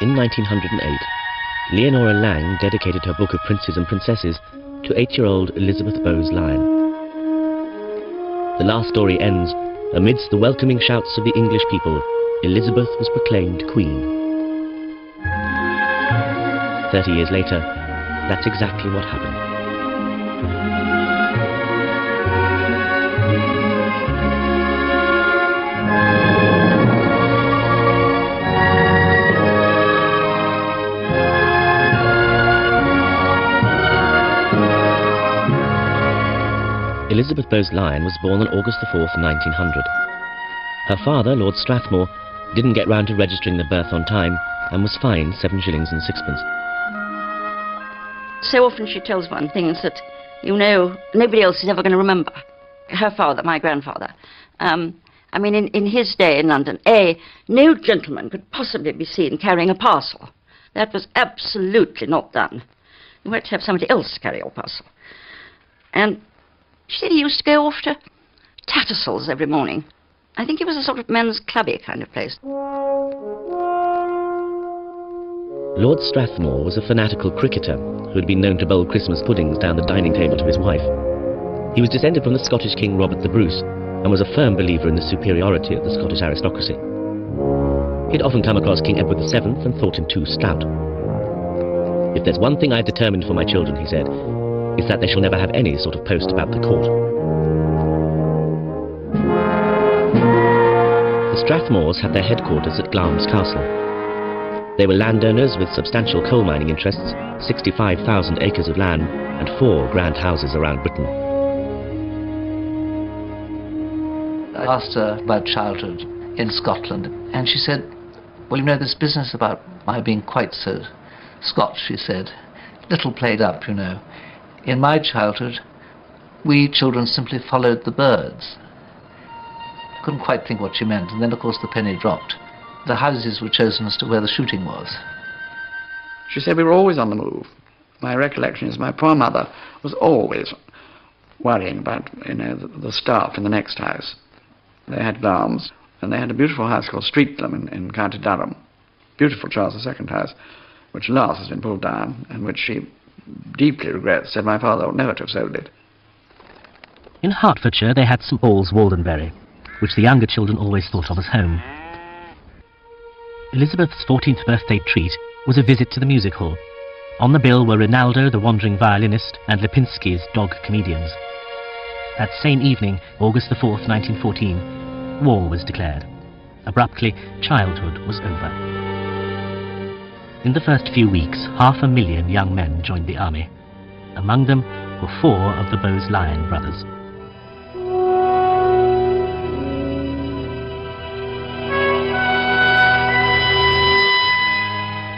In 1908, Leonora Lang dedicated her book of Princes and Princesses to 8-year-old Elizabeth Bowes Lyon. The last story ends amidst the welcoming shouts of the English people. Elizabeth was proclaimed Queen. 30 years later, that's exactly what happened. Elizabeth Bowes Lyon was born on August the 4th, 1900. Her father, Lord Strathmore, didn't get round to registering the birth on time and was fined 7 shillings and sixpence. So often she tells one things that, you know, nobody else is ever going to remember. Her father, my grandfather. I mean, in his day in London, no gentleman could possibly be seen carrying a parcel. That was absolutely not done. You had to have somebody else carry your parcel. And she said he used to go off to Tattersall's every morning. I think it was a sort of men's clubby kind of place. Lord Strathmore was a fanatical cricketer who had been known to bowl Christmas puddings down the dining table to his wife. He was descended from the Scottish King Robert the Bruce and was a firm believer in the superiority of the Scottish aristocracy. He'd often come across King Edward VII and thought him too stout. "If there's one thing I've determined for my children," he said, "is that they shall never have any sort of post about the court." The Strathmores had their headquarters at Glamis Castle. They were landowners with substantial coal mining interests, 65,000 acres of land, and 4 grand houses around Britain. I asked her about childhood in Scotland, and she said, "Well, you know, this business about my being quite so Scotch," she said, "little played up, you know. In my childhood, we children simply followed the birds." Couldn't quite think what she meant, and then, of course, the penny dropped. The houses were chosen as to where the shooting was. She said we were always on the move. My recollection is my poor mother was always worrying about, you know, the staff in the next house. They had Glamis, and they had a beautiful house called Streatham in County Durham. Beautiful Charles II house, which last has been pulled down, and which she deeply regrets, said my father ought never to have sold it. In Hertfordshire they had St Paul's Waldenbury, which the younger children always thought of as home. Elizabeth's 14th birthday treat was a visit to the music hall. On the bill were Rinaldo the Wandering Violinist and Lipinski's Dog Comedians. That same evening, August the 4th, 1914, war was declared. Abruptly, childhood was over. In the first few weeks, 500,000 young men joined the army. Among them were 4 of the Bowes Lyon brothers.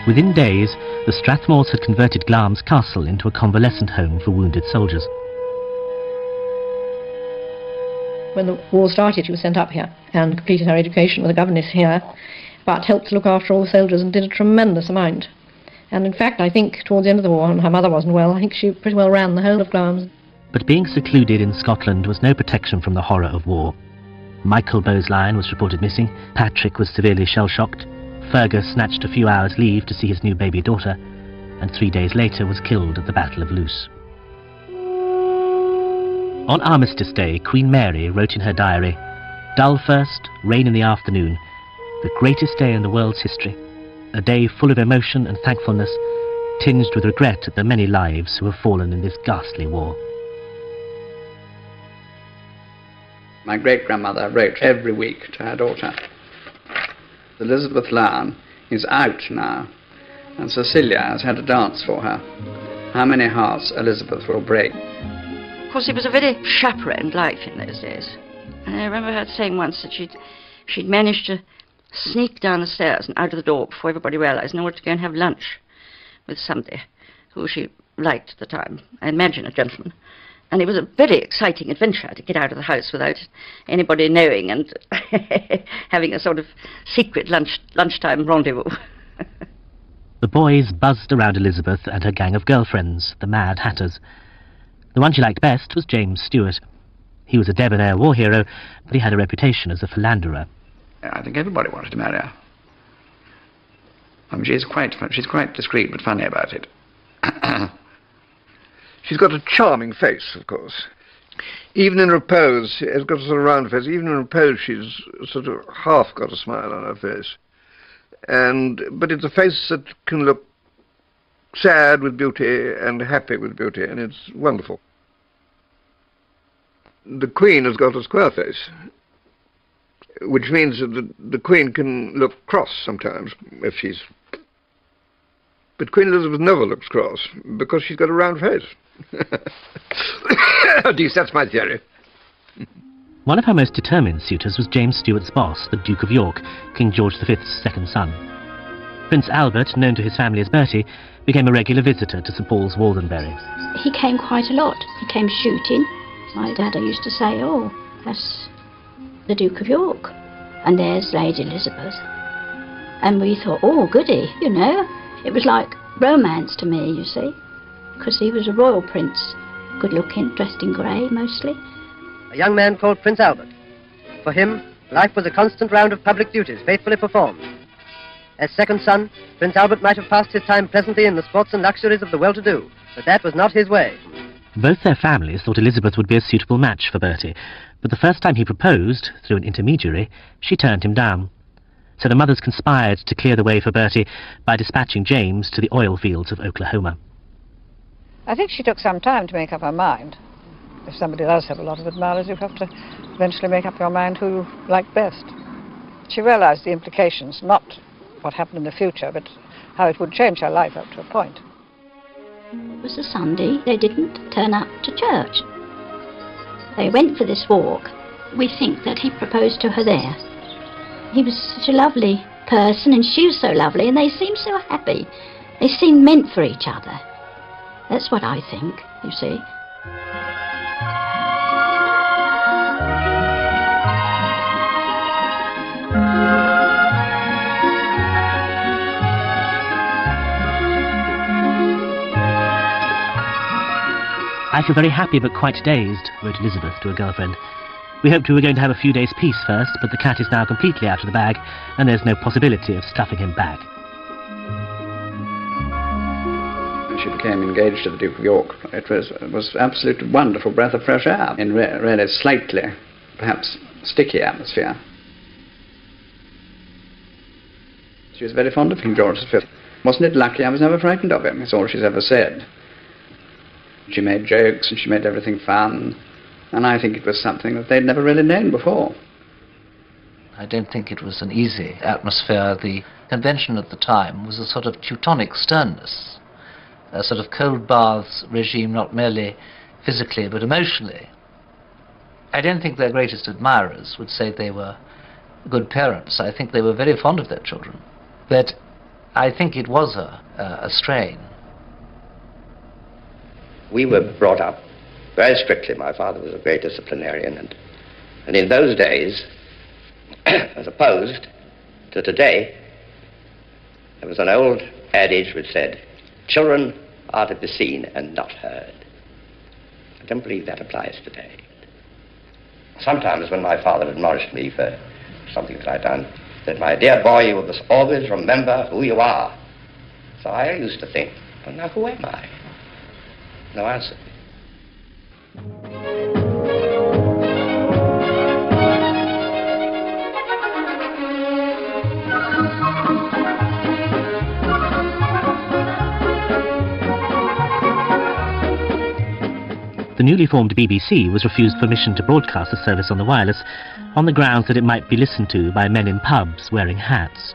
Within days, the Strathmores had converted Glamis Castle into a convalescent home for wounded soldiers. When the war started, she was sent up here and completed her education with a governess here, but helped to look after all the soldiers and did a tremendous amount. And in fact, I think towards the end of the war, when her mother wasn't well, I think she pretty well ran the whole of Glamis. But being secluded in Scotland was no protection from the horror of war. Michael Bowes Lyon was reported missing, Patrick was severely shell-shocked, Fergus snatched a few hours' leave to see his new baby daughter, and 3 days later was killed at the Battle of Loos. On Armistice Day, Queen Mary wrote in her diary, "Dull first, rain in the afternoon, the greatest day in the world's history, a day full of emotion and thankfulness, tinged with regret at the many lives who have fallen in this ghastly war." My great-grandmother wrote every week to her daughter. Elizabeth Lyon is out now, and Cecilia has had a dance for her. How many hearts Elizabeth will break. Of course, it was a very chaperoned life in those days. And I remember her saying once that she'd managed to sneak down the stairs and out of the door before everybody realized in order to go and have lunch with somebody who she liked at the time. I imagine a gentleman. And it was a very exciting adventure to get out of the house without anybody knowing and having a sort of secret lunchtime rendezvous. The boys buzzed around Elizabeth and her gang of girlfriends, the Mad Hatters. The one she liked best was James Stewart. He was a debonair war hero, but he had a reputation as a philanderer. I think everybody wanted to marry her. I mean, she's quite discreet but funny about it. She's got a charming face, of course. Even in repose, she's got a sort of round face. Even in repose, she's sort of half got a smile on her face. But it's a face that can look sad with beauty and happy with beauty, and it's wonderful. The Queen has got a square face, which means that the Queen can look cross sometimes if she's... But Queen Elizabeth never looks cross because she's got a round face. At least that's my theory. One of her most determined suitors was James Stuart's boss, the Duke of York, King George V's second son. Prince Albert, known to his family as Bertie, became a regular visitor to St Paul's, Waldenbury. He came quite a lot. He came shooting. My dad used to say, oh, that's the Duke of York, and there's Lady Elizabeth. And we thought, oh, goody, you know. It was like romance to me, you see, because he was a royal prince, good-looking, dressed in grey, mostly. A young man called Prince Albert. For him, life was a constant round of public duties, faithfully performed. As second son, Prince Albert might have passed his time pleasantly in the sports and luxuries of the well-to-do, but that was not his way. Both their families thought Elizabeth would be a suitable match for Bertie, but the first time he proposed, through an intermediary, she turned him down. So the mothers conspired to clear the way for Bertie by dispatching James to the oil fields of Oklahoma. I think she took some time to make up her mind. If somebody does have a lot of admirers, you have to eventually make up your mind who you like best. She realized the implications, not what happened in the future, but how it would change her life up to a point. It was a Sunday. They didn't turn up to church. They went for this walk. We think that he proposed to her there. He was such a lovely person, and she was so lovely, and they seemed so happy. They seemed meant for each other. That's what I think, you see. I feel very happy but quite dazed, wrote Elizabeth to a girlfriend. We hoped we were going to have a few days' peace first, but the cat is now completely out of the bag, and there's no possibility of stuffing him back. She became engaged to the Duke of York. It was absolutely wonderful breath of fresh air in really slightly, perhaps sticky atmosphere. She was very fond of King George V. Wasn't it lucky I was never frightened of him? It's all she's ever said. She made jokes and she made everything fun, and I think it was something that they'd never really known before. I don't think it was an easy atmosphere. The convention at the time was a sort of Teutonic sternness, a sort of cold baths regime, not merely physically but emotionally. I don't think their greatest admirers would say they were good parents. I think they were very fond of their children, but I think it was a strain. We were brought up very strictly. My father was a great disciplinarian, and in those days, as opposed to today, there was an old adage which said, children are to be seen and not heard. I don't believe that applies today. Sometimes when my father admonished me for something that I'd done, he said, my dear boy, you must always remember who you are. So I used to think, well, now who am I? No answer. The newly formed BBC was refused permission to broadcast the service on the wireless on the grounds that it might be listened to by men in pubs wearing hats.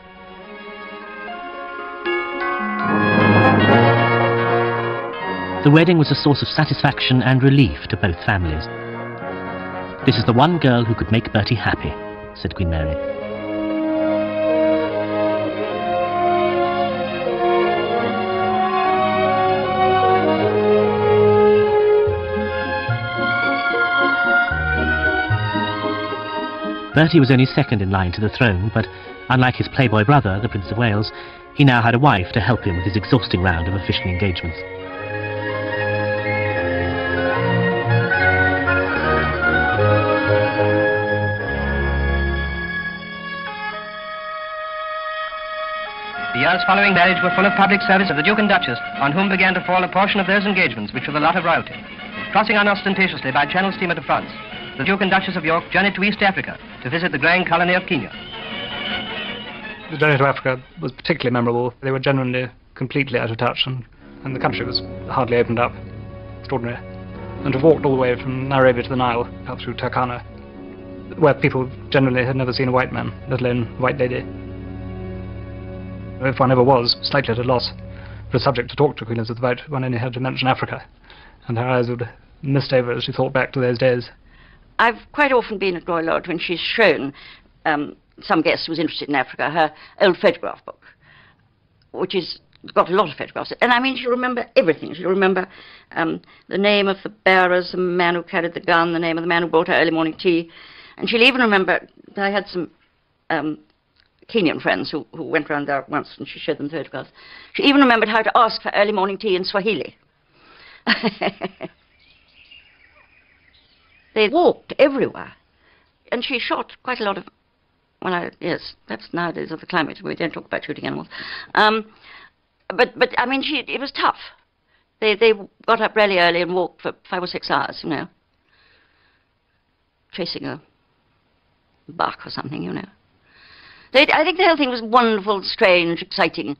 The wedding was a source of satisfaction and relief to both families. This is the one girl who could make Bertie happy, said Queen Mary. Bertie was only second in line to the throne, but unlike his playboy brother, the Prince of Wales, he now had a wife to help him with his exhausting round of official engagements. The months following marriage were full of public service of the Duke and Duchess, on whom began to fall a portion of those engagements which were the lot of royalty. Crossing unostentatiously by Channel steamer to France, the Duke and Duchess of York journeyed to East Africa to visit the growing colony of Kenya. The journey to Africa was particularly memorable. They were genuinely completely out of touch, and the country was hardly opened up. Extraordinary. And to have walked all the way from Nairobi to the Nile, out through Turkana, where people generally had never seen a white man, let alone a white lady. If one ever was slightly at a loss for a subject to talk to Queen Elizabeth about, one only had to mention Africa, and her eyes would mist over as she thought back to those days. I've quite often been at Royal Lodge when she's shown some guest who was interested in Africa her old photograph book, which has got a lot of photographs. And I mean, she'll remember everything. She'll remember the name of the bearers, the man who carried the gun, the name of the man who brought her early morning tea. And she'll even remember, I had some Kenyan friends who went round there once and she showed them photographs. She even remembered how to ask for early morning tea in Swahili. They walked everywhere. And she shot quite a lot of, yes, that's nowadays of the climate. We don't talk about shooting animals. But I mean, it was tough. They got up really early and walked for 5 or 6 hours, you know, chasing a buck or something, you know. I think the whole thing was wonderful, strange, exciting,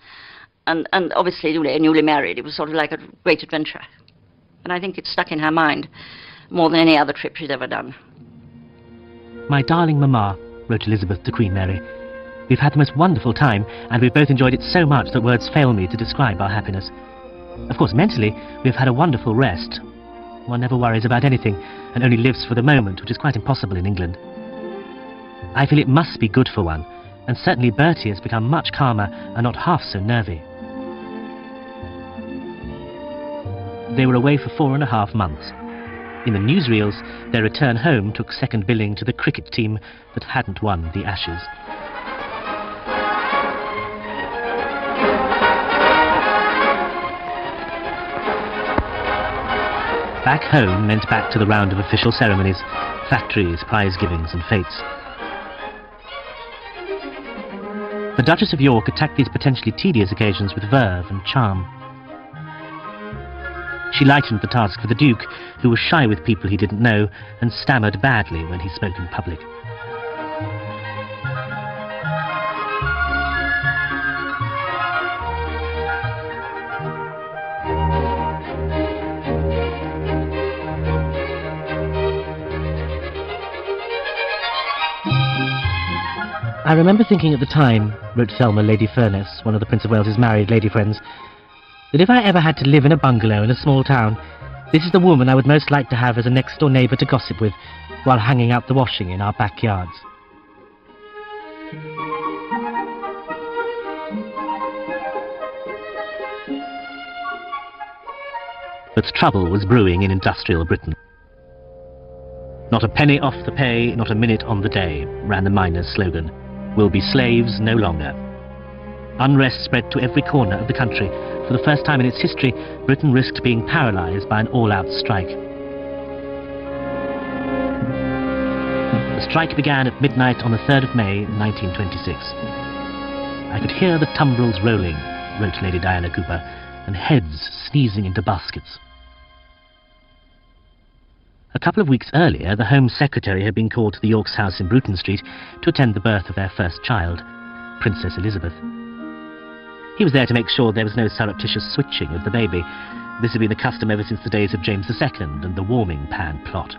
and obviously, newly married, it was sort of like a great adventure. And I think it stuck in her mind more than any other trip she'd ever done. My darling Mamma, wrote Elizabeth to Queen Mary, we've had the most wonderful time, and we've both enjoyed it so much that words fail me to describe our happiness. Of course, mentally, we've had a wonderful rest. One never worries about anything, and only lives for the moment, which is quite impossible in England. I feel it must be good for one, and certainly Bertie has become much calmer and not half so nervy. They were away for 4.5 months. In the newsreels, their return home took second billing to the cricket team that hadn't won the Ashes. Back home meant back to the round of official ceremonies, factories, prize givings and fetes. The Duchess of York attacked these potentially tedious occasions with verve and charm. She lightened the task for the Duke, who was shy with people he didn't know and stammered badly when he spoke in public. I remember thinking at the time, wrote Thelma Lady Furness, one of the Prince of Wales's married lady friends, that if I ever had to live in a bungalow in a small town, this is the woman I would most like to have as a next-door neighbour to gossip with while hanging out the washing in our backyards. But trouble was brewing in industrial Britain. Not a penny off the pay, not a minute on the day, ran the miners' slogan. We'll be slaves no longer. Unrest spread to every corner of the country. For the first time in its history, Britain risked being paralysed by an all-out strike. The strike began at midnight on the 3rd of May, 1926. I could hear the tumbrils rolling, wrote Lady Diana Cooper, and heads sneezing into baskets. A couple of weeks earlier, the Home Secretary had been called to the Yorks' house in Bruton Street to attend the birth of their first child, Princess Elizabeth. He was there to make sure there was no surreptitious switching of the baby. This had been the custom ever since the days of James II and the warming pan plot.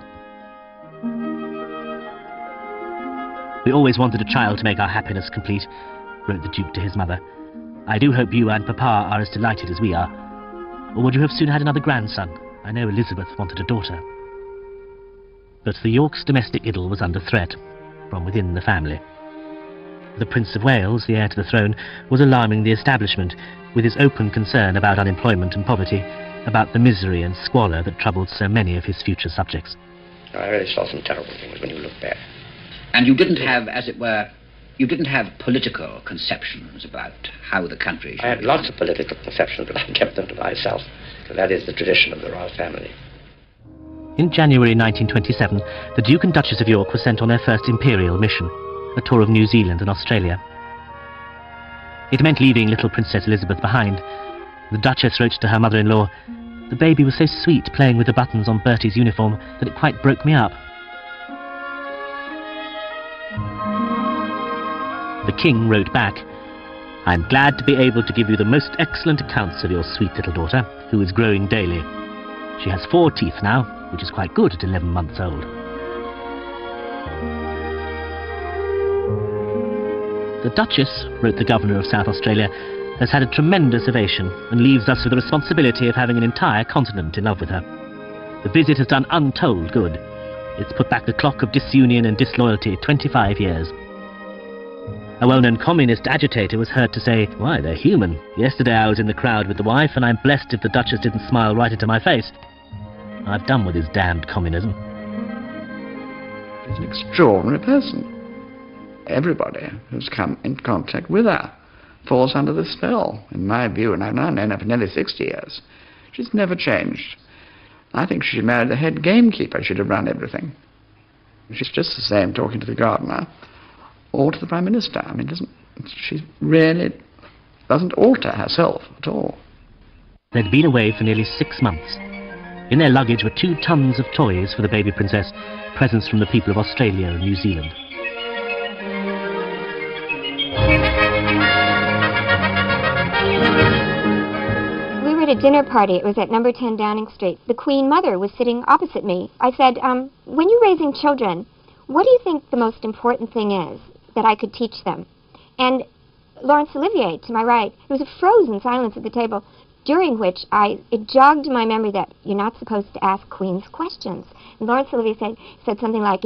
We always wanted a child to make our happiness complete, wrote the Duke to his mother. I do hope you and Papa are as delighted as we are. Or would you have soon had another grandson? I know Elizabeth wanted a daughter. But the Yorks' domestic idyll was under threat from within the family. The Prince of Wales, the heir to the throne, was alarming the establishment with his open concern about unemployment and poverty, about the misery and squalor that troubled so many of his future subjects. I really saw some terrible things when you look back. And you didn't have, as it were, you didn't have political conceptions about how the country should I had be lots of political conceptions, but I kept them to myself, because that is the tradition of the royal family. In January 1927, the Duke and Duchess of York were sent on their first imperial mission, a tour of New Zealand and Australia. It meant leaving little Princess Elizabeth behind. The Duchess wrote to her mother-in-law, "The baby was so sweet playing with the buttons on Bertie's uniform that it quite broke me up." The King wrote back, "I am glad to be able to give you the most excellent accounts of your sweet little daughter, who is growing daily. She has 4 teeth now, which is quite good at 11 months old." The Duchess, wrote the Governor of South Australia, has had a tremendous ovation and leaves us with the responsibility of having an entire continent in love with her. The visit has done untold good. It's put back the clock of disunion and disloyalty 25 years. A well-known communist agitator was heard to say, "Why, they're human. Yesterday I was in the crowd with the wife, and I'm blessed if the Duchess didn't smile right into my face. I've done with his damned communism." She's an extraordinary person. Everybody who's come in contact with her falls under the spell, in my view, and I've now known her for nearly 60 years. She's never changed. I think she married the head gamekeeper. She'd have run everything. She's just the same talking to the gardener or to the Prime Minister. I mean, she really doesn't alter herself at all. They'd been away for nearly 6 months. In their luggage were 2 tons of toys for the baby princess, presents from the people of Australia and New Zealand. We were at a dinner party. It was at number 10 Downing Street. The Queen Mother was sitting opposite me. I said, when you're raising children, what do you think the most important thing is that I could teach them? And Laurence Olivier, to my right, there was a frozen silence at the table, during which it jogged my memory that you're not supposed to ask queens questions. And Laurence Olivier said something like,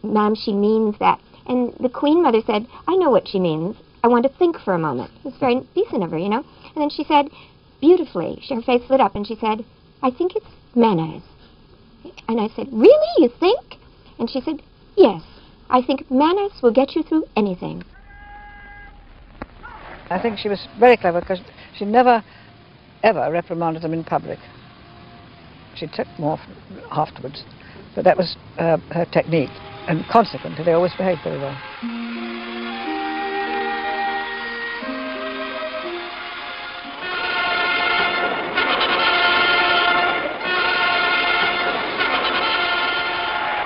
"Ma'am, she means that." And the Queen Mother said, "I know what she means. I want to think for a moment." It was very decent of her, And then she said, beautifully, her face lit up, and she said, "I think it's manners." And I said, "Really, you think?" And she said, "Yes, I think manners will get you through anything." I think she was very clever because she never, ever reprimanded them in public. She took more afterwards, but that was her technique, and consequently they always behaved very well.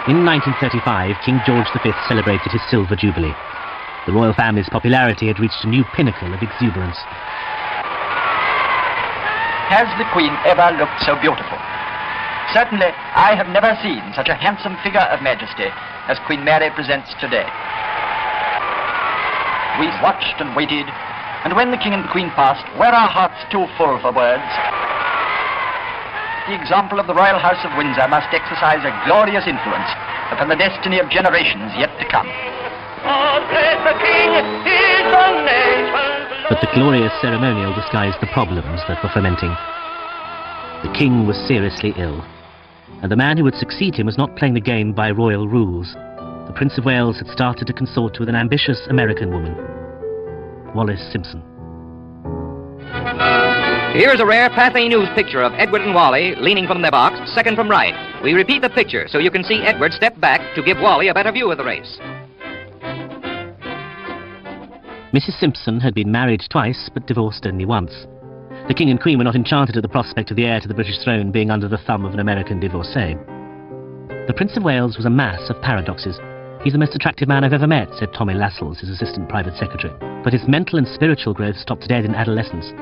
In 1935, King George V celebrated his Silver Jubilee. The royal family's popularity had reached a new pinnacle of exuberance. Has the Queen ever looked so beautiful? Certainly, I have never seen such a handsome figure of majesty as Queen Mary presents today. We watched and waited, and when the King and Queen passed, were our hearts too full for words? The example of the Royal House of Windsor must exercise a glorious influence upon the destiny of generations yet to come. But the glorious ceremonial disguised the problems that were fermenting. The King was seriously ill, and the man who would succeed him was not playing the game by royal rules. The Prince of Wales had started to consort with an ambitious American woman, Wallis Simpson. Here's a rare Pathé News picture of Edward and Wally leaning from their box, second from right. We repeat the picture so you can see Edward step back to give Wally a better view of the race. Mrs. Simpson had been married twice, but divorced only once. The King and Queen were not enchanted at the prospect of the heir to the British throne being under the thumb of an American divorcee. The Prince of Wales was a mass of paradoxes. "He's the most attractive man I've ever met," said Tommy Lascelles, his assistant private secretary. "But his mental and spiritual growth stopped dead in adolescence."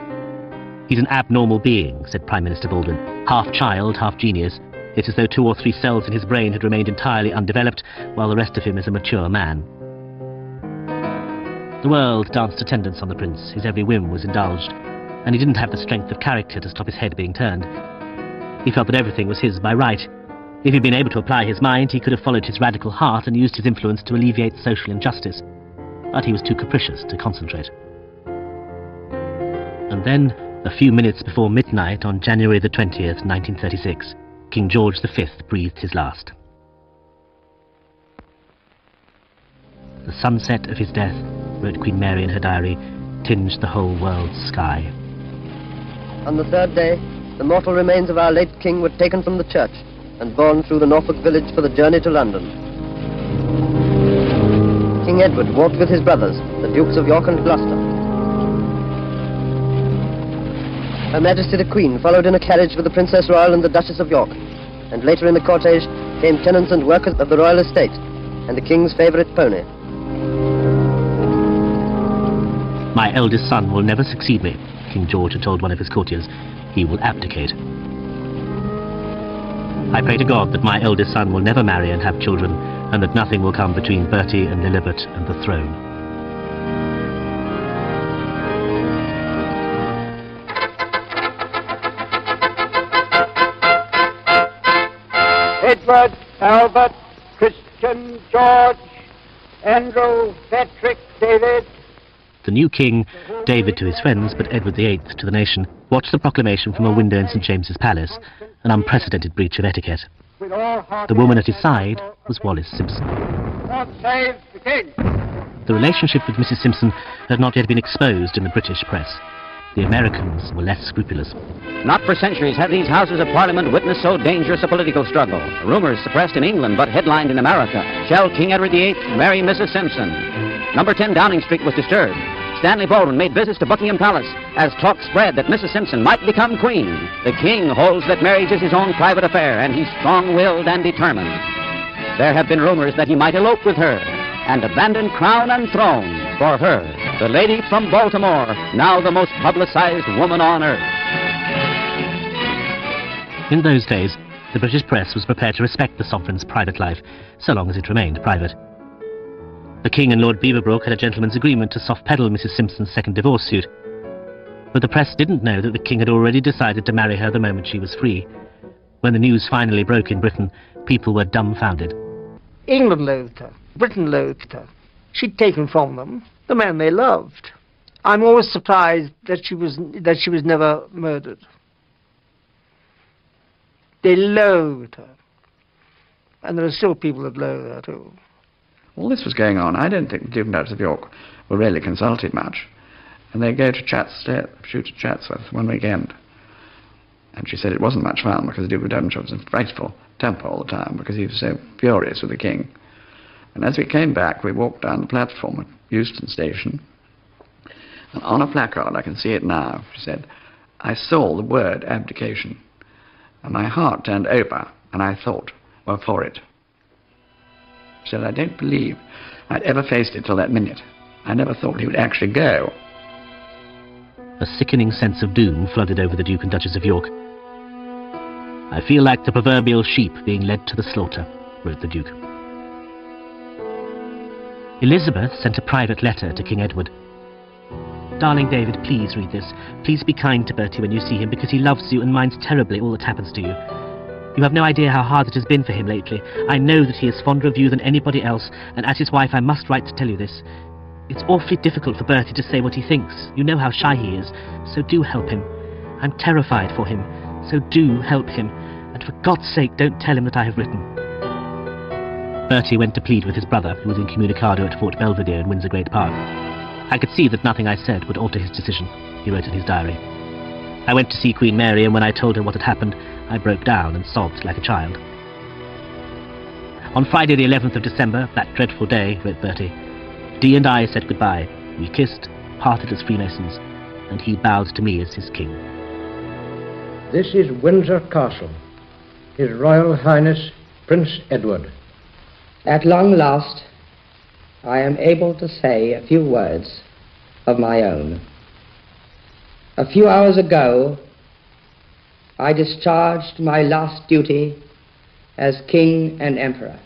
"He's an abnormal being," said Prime Minister Baldwin. "Half child, half genius. It's as though 2 or 3 cells in his brain had remained entirely undeveloped, while the rest of him is a mature man." The world danced attendance on the prince. His every whim was indulged, and he didn't have the strength of character to stop his head being turned. He felt that everything was his by right. If he'd been able to apply his mind, he could have followed his radical heart and used his influence to alleviate social injustice. But he was too capricious to concentrate. And then, a few minutes before midnight on January the 20th, 1936, King George V breathed his last. The sunset of his death, wrote Queen Mary in her diary, tinged the whole world's sky. On the 3rd day, the mortal remains of our late king were taken from the church and borne through the Norfolk village for the journey to London. King Edward walked with his brothers, the Dukes of York and Gloucester. Her Majesty the Queen followed in a carriage with the Princess Royal and the Duchess of York, and later in the cortege came tenants and workers of the royal estate, and the King's favourite pony. My eldest son will never succeed me, King George had told one of his courtiers. He will abdicate. I pray to God that my eldest son will never marry and have children, and that nothing will come between Bertie and Lilibet and the throne. Edward, Albert, Christian, George, Andrew, Patrick, David. The new king, David to his friends, but Edward VIII to the nation, watched the proclamation from a window in St James's Palace, an unprecedented breach of etiquette. The woman at his side was Wallis Simpson. God save the King! The relationship with Mrs Simpson had not yet been exposed in the British press. The Americans were less scrupulous. Not for centuries have these Houses of Parliament witnessed so dangerous a political struggle. Rumours suppressed in England but headlined in America. Shall King Edward VIII marry Mrs Simpson? Number 10 Downing Street was disturbed. Stanley Baldwin made visits to Buckingham Palace as talk spread that Mrs Simpson might become Queen. The King holds that marriage is his own private affair, and he's strong-willed and determined. There have been rumours that he might elope with her and abandon crown and throne for her, the lady from Baltimore, now the most publicized woman on earth. In those days, the British press was prepared to respect the sovereign's private life, so long as it remained private. The King and Lord Beaverbrook had a gentleman's agreement to soft-pedal Mrs Simpson's second divorce suit. But the press didn't know that the King had already decided to marry her the moment she was free. When the news finally broke in Britain, people were dumbfounded. England loathed her. Britain loathed her. She'd taken from them the man they loved. I'm always surprised that she was never murdered. They loathed her. And there are still people that loathe her too. All this was going on. I don't think the Duke and Duchess of York were really consulted much. And they go to shoot at Chatsworth one weekend. And she said it wasn't much fun because the Duke of Devonshire was in a frightful temper all the time because he was so furious with the King. And as we came back, we walked down the platform at Euston Station. And on a placard, I can see it now, she said, I saw the word abdication. And my heart turned over, and I thought, well, for it. She said, I don't believe I'd ever faced it till that minute. I never thought he would actually go. A sickening sense of doom flooded over the Duke and Duchess of York. I feel like the proverbial sheep being led to the slaughter, wrote the Duke. Elizabeth sent a private letter to King Edward. Darling David, please read this. Please be kind to Bertie when you see him, because he loves you and minds terribly all that happens to you. You have no idea how hard it has been for him lately. I know that he is fonder of you than anybody else, and as his wife I must write to tell you this. It's awfully difficult for Bertie to say what he thinks. You know how shy he is, so do help him. I'm terrified for him, so do help him. And for God's sake, don't tell him that I have written. Bertie went to plead with his brother, who was incommunicado at Fort Belvedere in Windsor Great Park. I could see that nothing I said would alter his decision, he wrote in his diary. I went to see Queen Mary, and when I told her what had happened, I broke down and sobbed like a child. On Friday the 11th of December, that dreadful day, wrote Bertie, Dee and I said goodbye. We kissed, parted as Freemasons, and he bowed to me as his king. This is Windsor Castle. His Royal Highness Prince Edward. At long last, I am able to say a few words of my own. A few hours ago, I discharged my last duty as King and Emperor.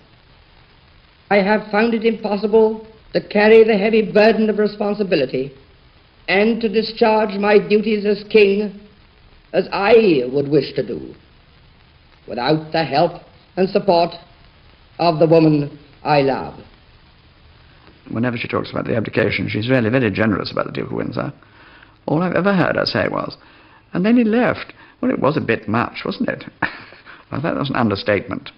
I have found it impossible to carry the heavy burden of responsibility and to discharge my duties as King as I would wish to do, without the help and support of the woman I love. Whenever she talks about the abdication, she's really very generous about the Duke of Windsor. All I've ever heard her say was, and then he left. Well, it was a bit much, wasn't it? I thought that was an understatement.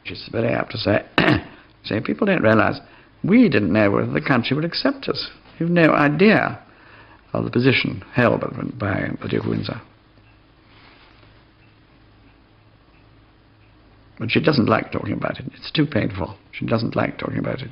She's very apt to say, people don't realize we didn't know whether the country would accept us. You've no idea of the position held by the Duke of Windsor. But she doesn't like talking about it. It's too painful. She doesn't like talking about it.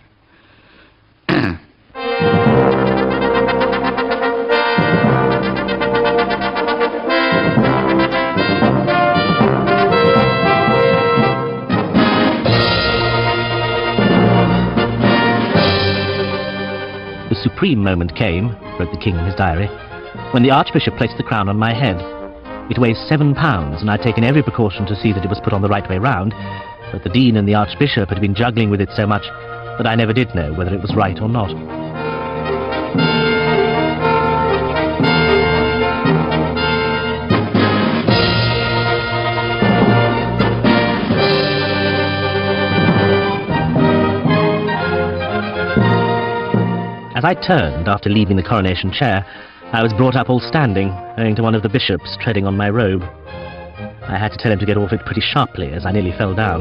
supreme moment came, wrote the King in his diary, when the Archbishop placed the crown on my head. It weighs 7 pounds, and I'd taken every precaution to see that it was put on the right way round, but the Dean and the Archbishop had been juggling with it so much that I never did know whether it was right or not. As I turned after leaving the coronation chair, I was brought up all standing, owing to one of the bishops treading on my robe. I had to tell him to get off it pretty sharply, as I nearly fell down.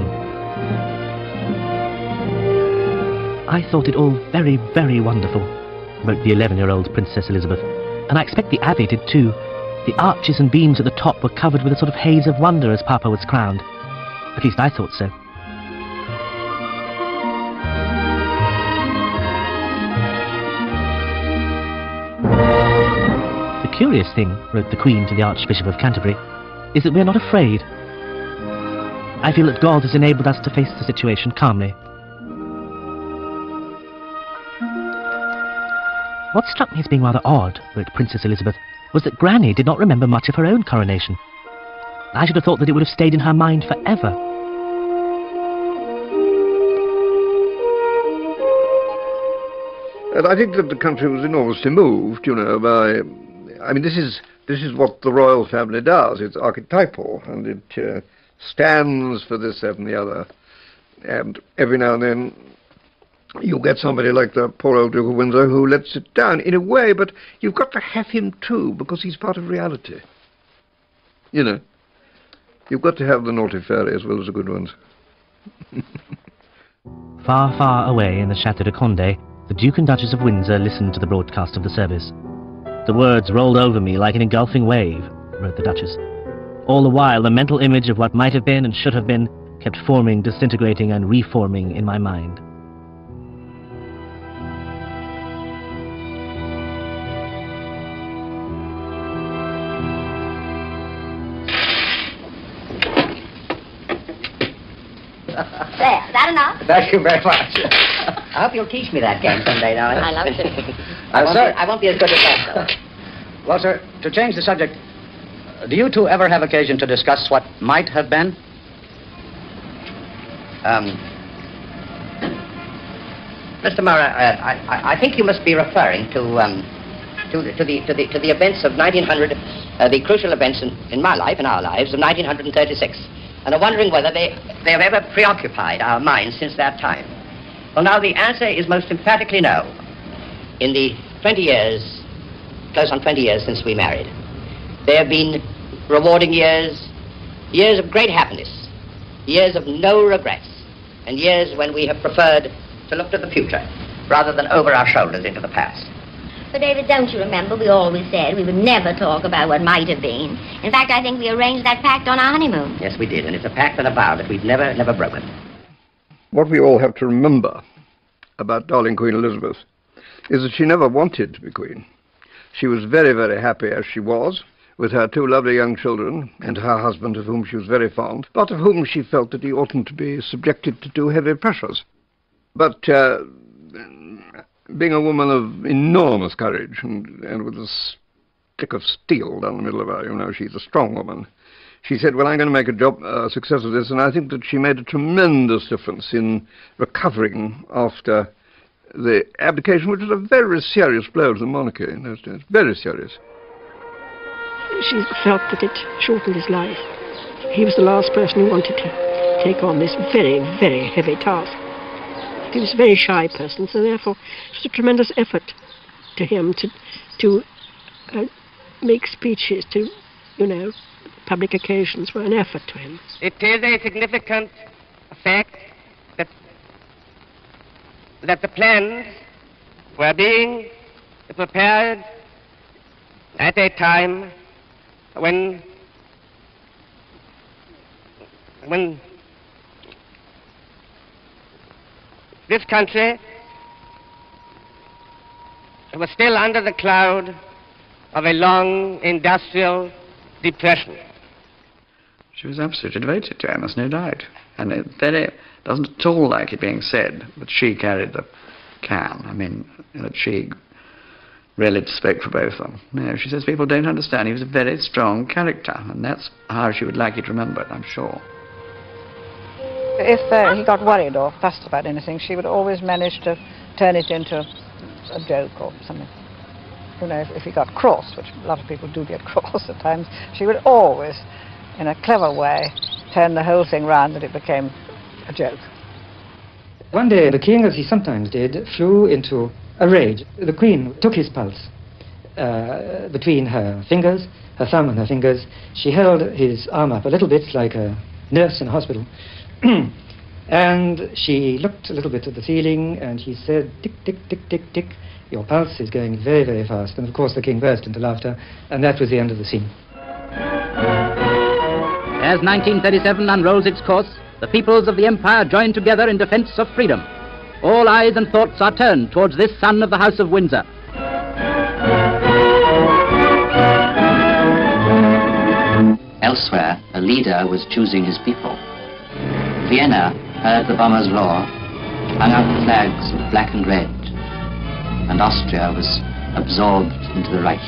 I thought it all very, very wonderful, wrote the 11-year-old Princess Elizabeth, and I expect the Abbey did too. The arches and beams at the top were covered with a sort of haze of wonder as Papa was crowned. At least I thought so. The curious thing, wrote the Queen to the Archbishop of Canterbury, is that we are not afraid. I feel that God has enabled us to face the situation calmly. What struck me as being rather odd, wrote Princess Elizabeth, was that Granny did not remember much of her own coronation. I should have thought that it would have stayed in her mind forever. And I think that the country was enormously moved, you know, by... I mean, this is what the royal family does. It's archetypal, and it stands for this, that, and the other. And every now and then you get somebody like the poor old Duke of Windsor who lets it down in a way, but you've got to have him too, because he's part of reality. You know, you've got to have the naughty fairy as well as the good ones. Far, far away in the Château de Condé, the Duke and Duchess of Windsor listened to the broadcast of the service. The words rolled over me like an engulfing wave, wrote the Duchess. All the while, the mental image of what might have been and should have been kept forming, disintegrating, and reforming in my mind. There, is that enough? Thank you very much. I hope you'll teach me that game someday, darling. I love it. I won't be as good as that, though. Well, sir, to change the subject, do you two ever have occasion to discuss what might have been? Mr. Murray, I think you must be referring to the events of 1900, the crucial events in my life, in our lives, of 1936, and are wondering whether they have ever preoccupied our minds since that time. Well, now, the answer is most emphatically no. In the 20 years, close on 20 years since we married, there have been rewarding years, years of great happiness, years of no regrets, and years when we have preferred to look to the future rather than over our shoulders into the past. But, David, don't you remember we always said we would never talk about what might have been? In fact, I think we arranged that pact on our honeymoon. Yes, we did, and it's a pact and a vow that we've never broken. What we all have to remember about darling Queen Elizabeth is that she never wanted to be Queen. She was very, very happy as she was, with her 2 lovely young children and her husband, of whom she was very fond, but of whom she felt that he oughtn't to be subjected to too heavy pressures. But being a woman of enormous courage and with a stick of steel down the middle of her, you know, she's a strong woman. She said, well, I'm going to make a success of this, and I think that she made a tremendous difference in recovering after the abdication, which was a very serious blow to the monarchy in those days, very serious. She felt that it shortened his life. He was the last person who wanted to take on this very, very heavy task. He was a very shy person, so therefore it was a tremendous effort to him to make speeches, to, you know, public occasions were an effort to him. It is a significant fact that the plans were being prepared at a time when this country was still under the cloud of a long industrial depression. She was absolutely devoted to him, there's no doubt. And it doesn't at all like it being said that she carried the can. I mean, that she really disrespectful for both of them. No, she says people don't understand. He was a very strong character, and that's how she would like you to remember it, I'm sure. If he got worried or fussed about anything, she would always manage to turn it into a joke or something. You know, if he got cross, which a lot of people do get cross at times, she would always, in a clever way, turn the whole thing round that it became a joke. One day the king, as he sometimes did, flew into a rage. The queen took his pulse between her fingers, her thumb and her fingers. She held his arm up a little bit like a nurse in a hospital. And she looked a little bit at the ceiling and he said, tick, tick, tick, tick, tick, your pulse is going very, very fast. And of course the king burst into laughter, and that was the end of the scene. As 1937 unrolls its course, the peoples of the empire join together in defense of freedom. All eyes and thoughts are turned towards this son of the House of Windsor. Elsewhere, a leader was choosing his people. Vienna heard the bombers roar, hung out the flags of black and red, and Austria was absorbed into the Reich.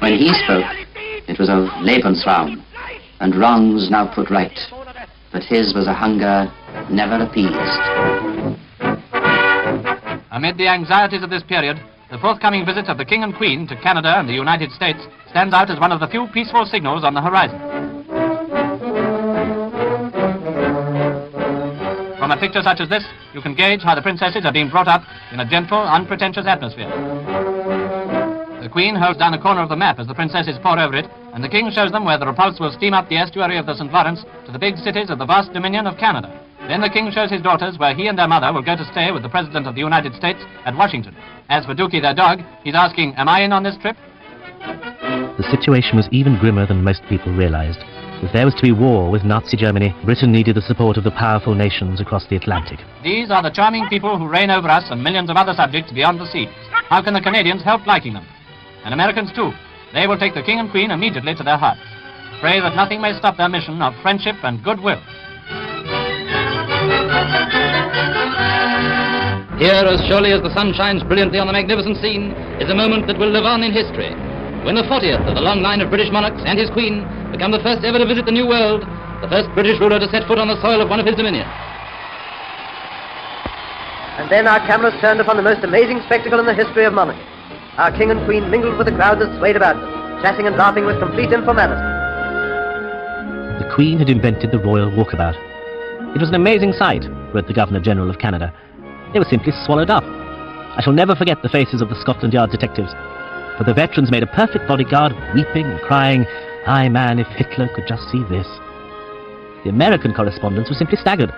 When he spoke, it was of Lebensraum, and wrongs now put right, but his was a hunger never appeased. Amid the anxieties of this period, the forthcoming visit of the King and Queen to Canada and the United States stands out as one of the few peaceful signals on the horizon. From a picture such as this, you can gauge how the princesses are being brought up in a gentle, unpretentious atmosphere. The Queen holds down a corner of the map as the princesses pore over it, and the King shows them where the Repulse will steam up the estuary of the St. Lawrence to the big cities of the vast dominion of Canada. Then the King shows his daughters where he and their mother will go to stay with the President of the United States at Washington. As for Dookie, their dog, he's asking, am I in on this trip? The situation was even grimmer than most people realized. If there was to be war with Nazi Germany, Britain needed the support of the powerful nations across the Atlantic. These are the charming people who reign over us and millions of other subjects beyond the seas. How can the Canadians help liking them? And Americans too. They will take the King and Queen immediately to their hearts. Pray that nothing may stop their mission of friendship and goodwill. Here, as surely as the sun shines brilliantly on the magnificent scene, is a moment that will live on in history. When the 40th of the long line of British monarchs and his Queen become the first ever to visit the New World, the first British ruler to set foot on the soil of one of his dominions. And then our cameras turned upon the most amazing spectacle in the history of monarchy. Our king and queen mingled with the crowd that swayed about them, chatting and laughing with complete informality. The Queen had invented the royal walkabout. It was an amazing sight, wrote the Governor-General of Canada. They were simply swallowed up. I shall never forget the faces of the Scotland Yard detectives, for the veterans made a perfect bodyguard, weeping and crying, "Aye, man, if Hitler could just see this." The American correspondents were simply staggered.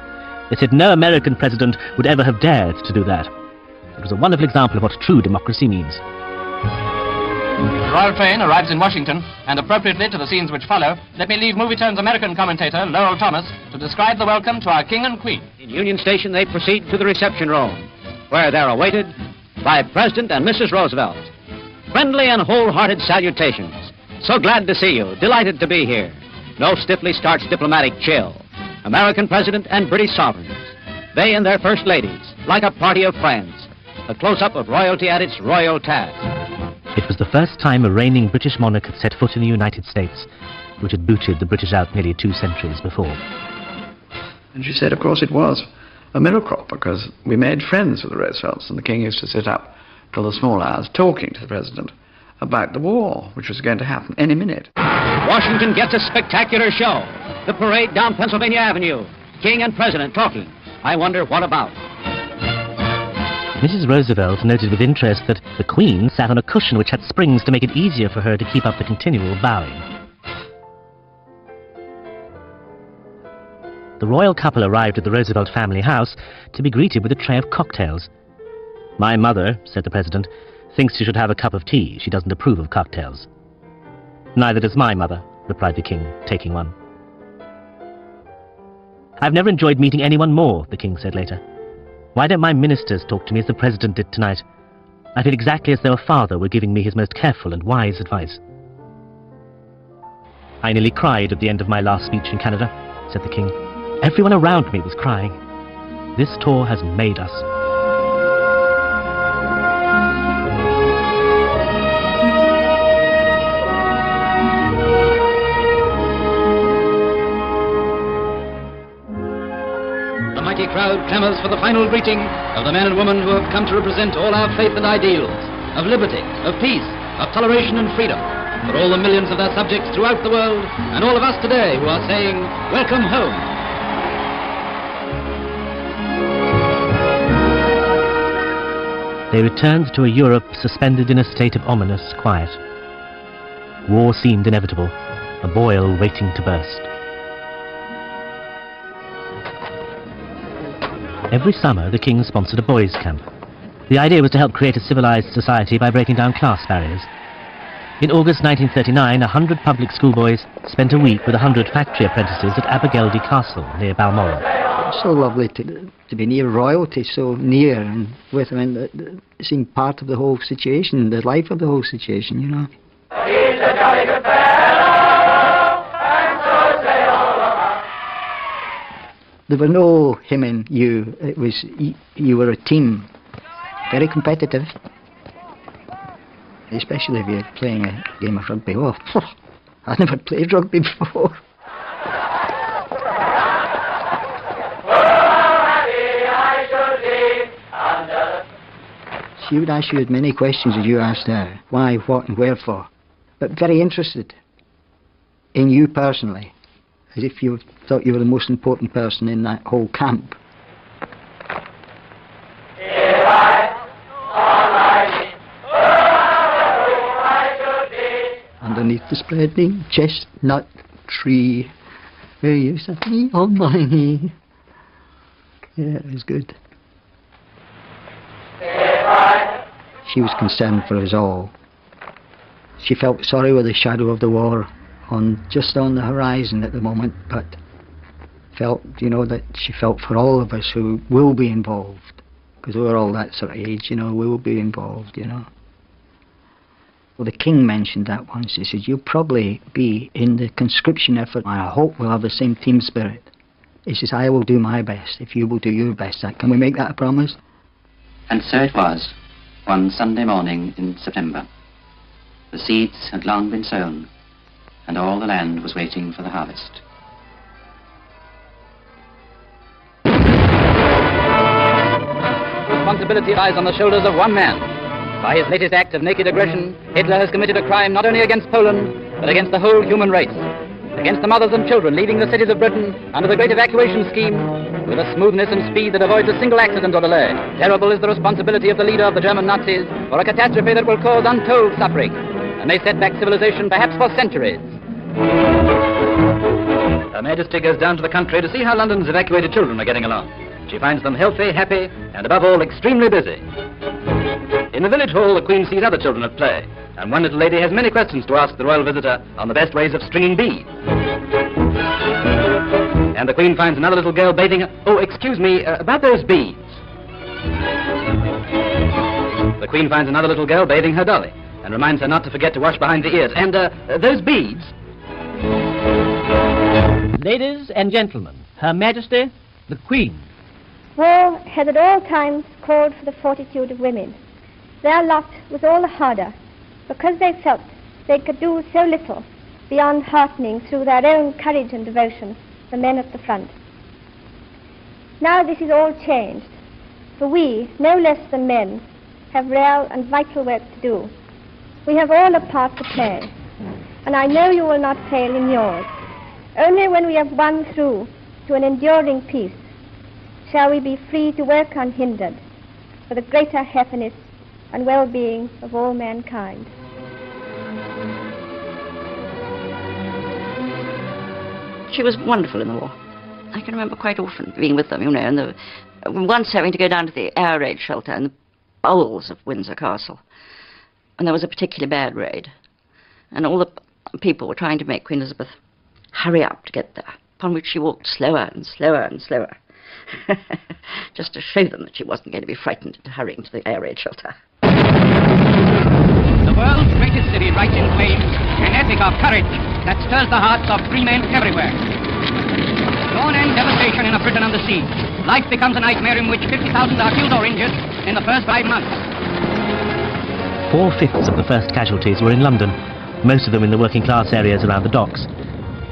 They said no American president would ever have dared to do that. It was a wonderful example of what true democracy means. The royal train arrives in Washington, and appropriately to the scenes which follow, let me leave Movie Tone's American commentator, Lowell Thomas, to describe the welcome to our King and Queen. In Union Station, they proceed to the reception room, where they're awaited by President and Mrs. Roosevelt. Friendly and wholehearted salutations. So glad to see you. Delighted to be here. No stiffly starched diplomatic chill. American President and British sovereigns. They and their first ladies, like a party of friends. A close-up of royalty at its royal task. It was the first time a reigning British monarch had set foot in the United States, which had booted the British out nearly 2 centuries before. And she said, of course, it was a miracle, because we made friends with the Roosevelts, and the King used to sit up till the small hours talking to the President about the war, which was going to happen any minute. Washington gets a spectacular show. The parade down Pennsylvania Avenue. King and President talking. I wonder what about. Mrs. Roosevelt noted with interest that the Queen sat on a cushion which had springs to make it easier for her to keep up the continual bowing. The royal couple arrived at the Roosevelt family house to be greeted with a tray of cocktails. "My mother," said the President, "thinks you should have a cup of tea. She doesn't approve of cocktails." "Neither does my mother," replied the King, taking one. "I've never enjoyed meeting anyone more," the King said later. "Why don't my ministers talk to me as the President did tonight? I feel exactly as though a father were giving me his most careful and wise advice." "I nearly cried at the end of my last speech in Canada," said the King. "Everyone around me was crying. This tour has made us." mighty crowd clamours for the final greeting of the men and women who have come to represent all our faith and ideals, of liberty, of peace, of toleration and freedom, for all the millions of their subjects throughout the world, and all of us today who are saying, welcome home. They returned to a Europe suspended in a state of ominous quiet. War seemed inevitable, a boil waiting to burst. Every summer, the king sponsored a boys' camp. The idea was to help create a civilized society by breaking down class barriers. In August 1939, 100 public schoolboys spent a week with 100 factory apprentices at Abergeldy Castle, near Balmoral. It's so lovely to be near royalty, so near, and with, I mean, seeing part of the whole situation, the life of the whole situation, you know. He's a jolly good fellow, and so say all of us. There were no him and you. It was you were a team, very competitive, especially if you're playing a game of rugby. Oh, I never played rugby before. She would ask you as many questions as you asked her. Why, what, and wherefore. But very interested in you personally, as if you thought you were the most important person in that whole camp. Underneath the spreading chestnut tree, where you sat me on my knee. Yeah, it was good. She was concerned for us all. She felt sorry with the shadow of the war just on the horizon at the moment, but felt, you know, that she felt for all of us who will be involved, because we're all that sort of age, you know, we will be involved, you know. Well, the king mentioned that once. He said, you'll probably be in the conscription effort. I hope we'll have the same team spirit. He says, I will do my best if you will do your best. Can we make that a promise? And so it was, one Sunday morning in September. The seeds had long been sown, and all the land was waiting for the harvest. Responsibility lies on the shoulders of one man. By his latest act of naked aggression, Hitler has committed a crime not only against Poland, but against the whole human race. Against the mothers and children leaving the cities of Britain under the great evacuation scheme, with a smoothness and speed that avoids a single accident or delay. Terrible is the responsibility of the leader of the German Nazis for a catastrophe that will cause untold suffering, and may set back civilization perhaps for centuries. Her Majesty goes down to the country to see how London's evacuated children are getting along. She finds them healthy, happy, and above all, extremely busy. In the village hall, the Queen sees other children at play, and one little lady has many questions to ask the royal visitor on the best ways of stringing beads. And the Queen finds another little girl bathing her... Oh, excuse me, about those beads. The Queen finds another little girl bathing her dolly, and reminds her not to forget to wash behind the ears. And, those beads... Ladies and gentlemen, Her Majesty, the Queen. War has at all times called for the fortitude of women. Their lot was all the harder because they felt they could do so little beyond heartening through their own courage and devotion the men at the front. Now this is all changed, for we, no less than men, have real and vital work to do. We have all a part to play, and I know you will not fail in yours. Only when we have won through to an enduring peace shall we be free to work unhindered for the greater happiness and well-being of all mankind. She was wonderful in the war. I can remember quite often being with them, you know, and once having to go down to the air raid shelter in the bowels of Windsor Castle. And there was a particularly bad raid. And all the people were trying to make Queen Elizabeth hurry up to get there, upon which she walked slower and slower and slower, just to show them that she wasn't going to be frightened into hurrying to the air raid shelter. The world's greatest city rides in flames, an epic of courage that stirs the hearts of free men everywhere. Dawn and devastation in a Britain under siege. Life becomes a nightmare in which 50,000 are killed or injured in the first 5 months. 4/5 of the first casualties were in London, most of them in the working class areas around the docks.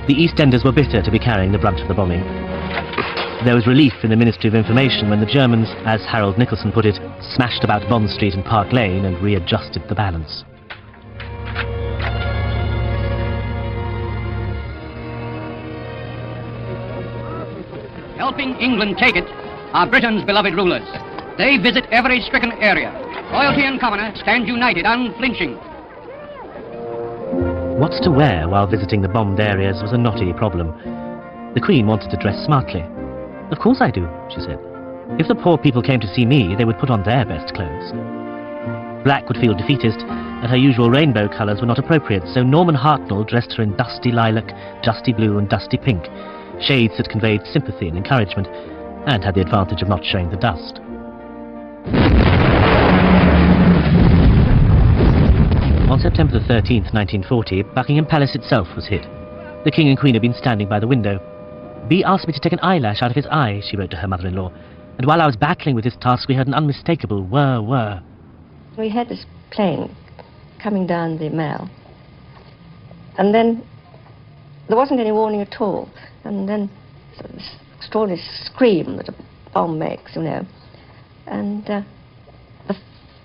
The East Enders were bitter to be carrying the brunt of the bombing. There was relief in the Ministry of Information when the Germans, as Harold Nicholson put it, smashed about Bond Street and Park Lane and readjusted the balance. Helping England take it are Britain's beloved rulers. They visit every stricken area. Royalty and commoner stand united, unflinching. What to wear while visiting the bombed areas was a knotty problem. The Queen wanted to dress smartly. "Of course I do," she said. "If the poor people came to see me, they would put on their best clothes." Black would feel defeatist, and her usual rainbow colours were not appropriate, so Norman Hartnell dressed her in dusty lilac, dusty blue and dusty pink, shades that conveyed sympathy and encouragement, and had the advantage of not showing the dust. On September the 13th, 1940, Buckingham Palace itself was hit. The King and Queen had been standing by the window. "B asked me to take an eyelash out of his eye," she wrote to her mother-in-law, "and while I was battling with this task, we heard an unmistakable whir, whir." We had this plane coming down the Mall, and then there wasn't any warning at all, and then this extraordinary scream that a bomb makes, you know, and the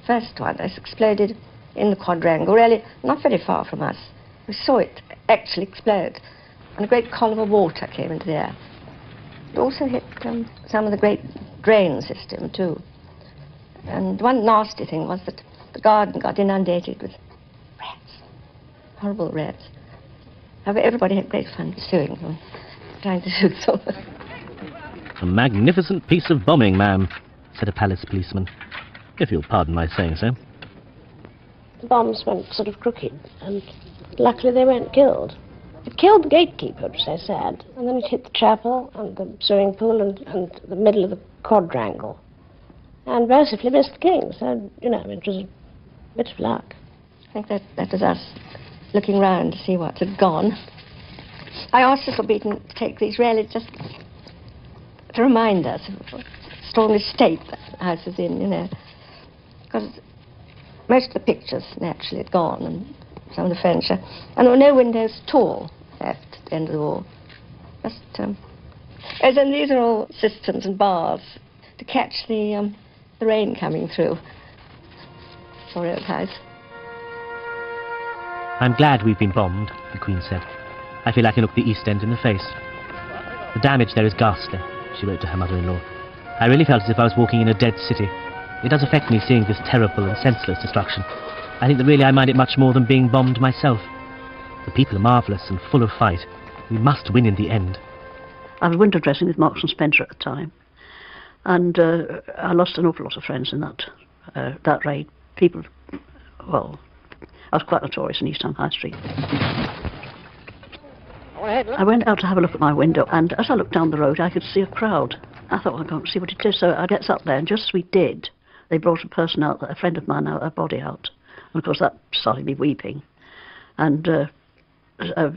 first one has exploded in the quadrangle, really not very far from us. We saw it actually explode, and a great column of water came into the air. It also hit some of the great drain system, too. And one nasty thing was that the garden got inundated with rats, horrible rats. However, everybody had great fun pursuing them, trying to shoot them. "A magnificent piece of bombing, ma'am," said a palace policeman, "if you'll pardon my saying so." The bombs went sort of crooked, and luckily they weren't killed. It killed the gatekeeper, which is so sad, and then it hit the chapel and the swimming pool and the middle of the quadrangle, and mercifully missed the king. So, you know, it was a bit of luck. I think that was us looking round to see what had gone. I asked Cecil Beaton to take these really just to remind us of what extraordinary state the house is in, you know, because most of the pictures naturally had gone, and some of the furniture, and there were no windows at all left at the end of the wall. Just, as in these are all cisterns and bars to catch the rain coming through. Sorry, old house. "I'm glad we've been bombed," the Queen said. "I feel I can look the East End in the face. The damage there is ghastly," she wrote to her mother-in-law. "I really felt as if I was walking in a dead city. It does affect me seeing this terrible and senseless destruction. I think that really I mind it much more than being bombed myself. The people are marvellous and full of fight. We must win in the end." I was window dressing with Marks and Spencer at the time, and I lost an awful lot of friends in that raid. People, well, I was quite notorious in East Ham High Street. I went out to have a look at my window, and as I looked down the road, I could see a crowd. I thought, well, I'll go and see what it is. So I gets up there, and just as we did, they brought a person out, a friend of mine, out, a body out. And of course, that started me weeping. And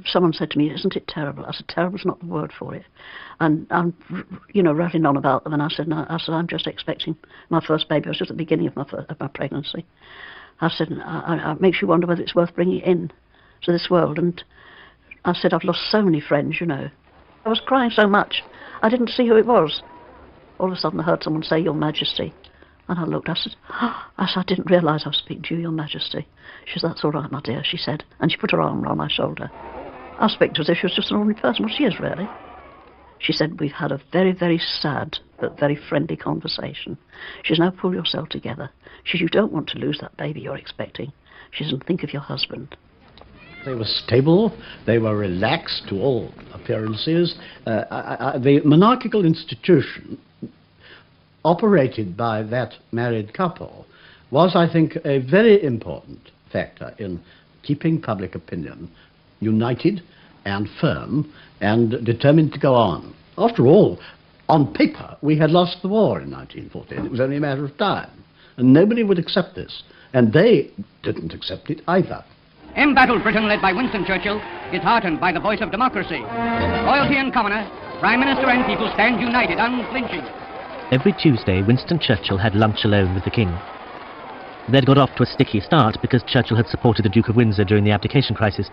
someone said to me, "Isn't it terrible?" I said, "Terrible's not the word for it." And I'm, you know, rattling on about them. And I said, "I'm just expecting my first baby." I was just at the beginning of my pregnancy. I said, "It makes you wonder whether it's worth bringing it in to this world." And I said, "I've lost so many friends, you know." I was crying so much, I didn't see who it was. All of a sudden, I heard someone say, "Your Majesty." And I looked, I said, I didn't realise I was speaking to you, Your Majesty. She said, "That's all right, my dear," she said, and she put her arm around my shoulder. I was speaking to her as if she was just an ordinary person. Well, she is, really. She said, "We've had a very, very sad but very friendly conversation." She says, "Now pull yourself together." She says, "You don't want to lose that baby you're expecting." She says, "And think of your husband." They were stable, they were relaxed to all appearances. The monarchical institution operated by that married couple was, I think, a very important factor in keeping public opinion united and firm and determined to go on. After all, on paper, we had lost the war in 1914. It was only a matter of time. And nobody would accept this. And they didn't accept it either. Embattled Britain, led by Winston Churchill, is heartened by the voice of democracy. Royalty and commoner, Prime Minister and people stand united, unflinching. Every Tuesday, Winston Churchill had lunch alone with the King. They'd got off to a sticky start because Churchill had supported the Duke of Windsor during the abdication crisis.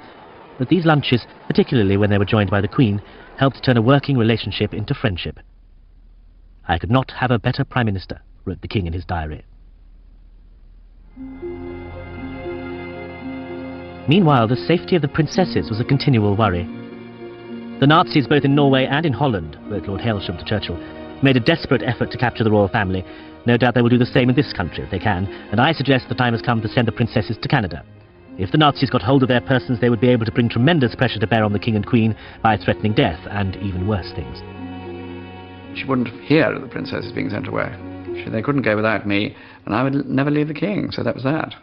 But these lunches, particularly when they were joined by the Queen, helped turn a working relationship into friendship. "I could not have a better Prime Minister," wrote the King in his diary. Meanwhile, the safety of the princesses was a continual worry. "The Nazis, both in Norway and in Holland," wrote Lord Hailsham to Churchill, "made a desperate effort to capture the royal family. No doubt they will do the same in this country if they can, and I suggest the time has come to send the princesses to Canada. If the Nazis got hold of their persons, they would be able to bring tremendous pressure to bear on the King and Queen by threatening death and even worse things." She wouldn't hear of the princesses being sent away. They couldn't go without me, and I would never leave the King, so that was that.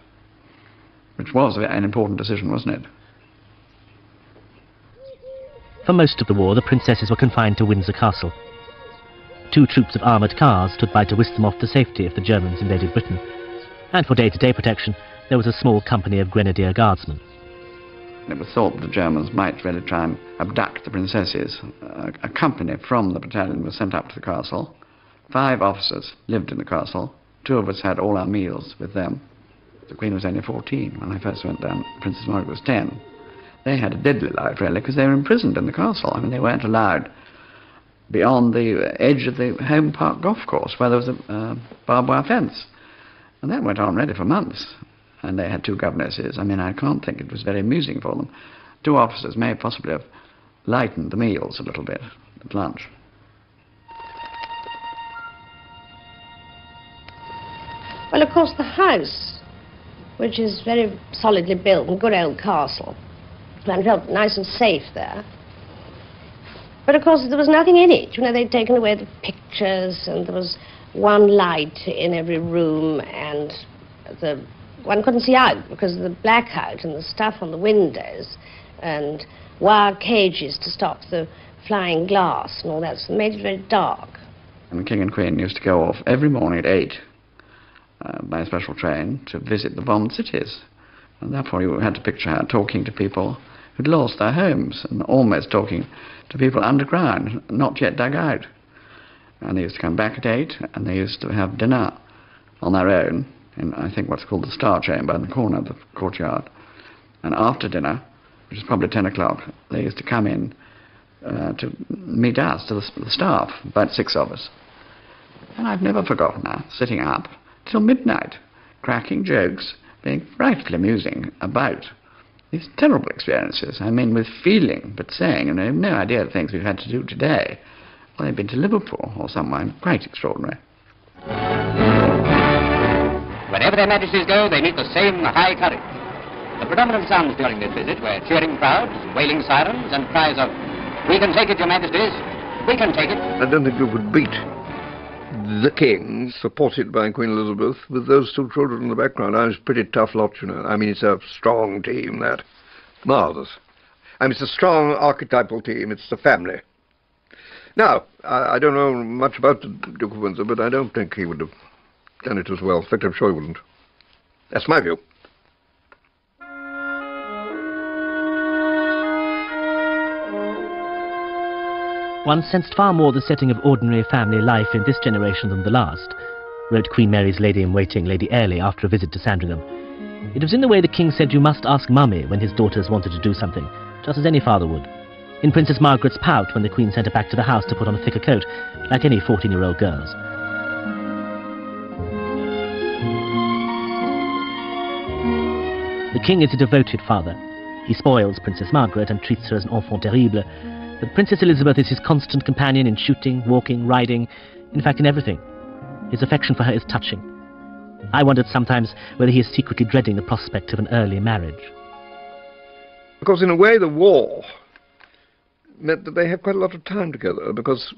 Which was an important decision, wasn't it? For most of the war, the princesses were confined to Windsor Castle. 2 troops of armoured cars stood by to whisk them off to safety if the Germans invaded Britain. And for day-to-day protection, there was a small company of Grenadier Guardsmen. It was thought the Germans might really try and abduct the princesses. A company from the battalion was sent up to the castle. 5 officers lived in the castle. 2 of us had all our meals with them. The Queen was only 14 when I first went down. Princess Margaret was 10. They had a deadly life, really, because they were imprisoned in the castle. I mean, they weren't allowed beyond the edge of the Home Park golf course, where there was a barbed wire fence. And that went on really for months. And they had 2 governesses. I mean, I can't think it was very amusing for them. 2 officers may possibly have lightened the meals a little bit at lunch. Well, of course, the house, which is very solidly built, a good old castle, and felt nice and safe there. But of course, there was nothing in it. You know, they'd taken away the pictures, and there was one light in every room, and one couldn't see out because of the blackout and the stuff on the windows, and wire cages to stop the flying glass and all that, so it made it very dark. And the King and Queen used to go off every morning at 8 by a special train to visit the bombed cities. And therefore you had to picture her talking to people who'd lost their homes and almost talking to people underground, not yet dug out. And they used to come back at 8 and they used to have dinner on their own in, I think, what's called the Star Chamber in the corner of the courtyard. And after dinner, which is probably 10 o'clock, they used to come in to meet us, to the staff, about 6 of us. And I've never forgotten her, sitting up till midnight, cracking jokes, being frightfully amusing about these terrible experiences. I mean, with feeling, but saying, and I have no idea of things we've had to do today. Well, they've been to Liverpool or somewhere, quite extraordinary. Wherever their majesties go, they meet the same high courage. The predominant sounds during this visit were cheering crowds, wailing sirens, and cries of, "We can take it, your majesties, we can take it." I don't think you could beat the King, supported by Queen Elizabeth, with those 2 children in the background. I was a pretty tough lot, you know. I mean, it's a strong team, that. Marvellous. I mean, it's a strong archetypal team. It's the family. Now, I don't know much about the Duke of Windsor, but I don't think he would have done it as well. In fact, I'm sure he wouldn't. That's my view. "One sensed far more the setting of ordinary family life in this generation than the last," wrote Queen Mary's lady-in-waiting, Lady Airlie, after a visit to Sandringham. "It was in the way the King said you must ask Mummy when his daughters wanted to do something, just as any father would. In Princess Margaret's pout when the Queen sent her back to the house to put on a thicker coat, like any 14-year-old girls. The King is a devoted father. He spoils Princess Margaret and treats her as an enfant terrible, but Princess Elizabeth is his constant companion in shooting, walking, riding, in fact in everything. His affection for her is touching. I wondered sometimes whether he is secretly dreading the prospect of an early marriage." Because in a way the war meant that they had quite a lot of time together, because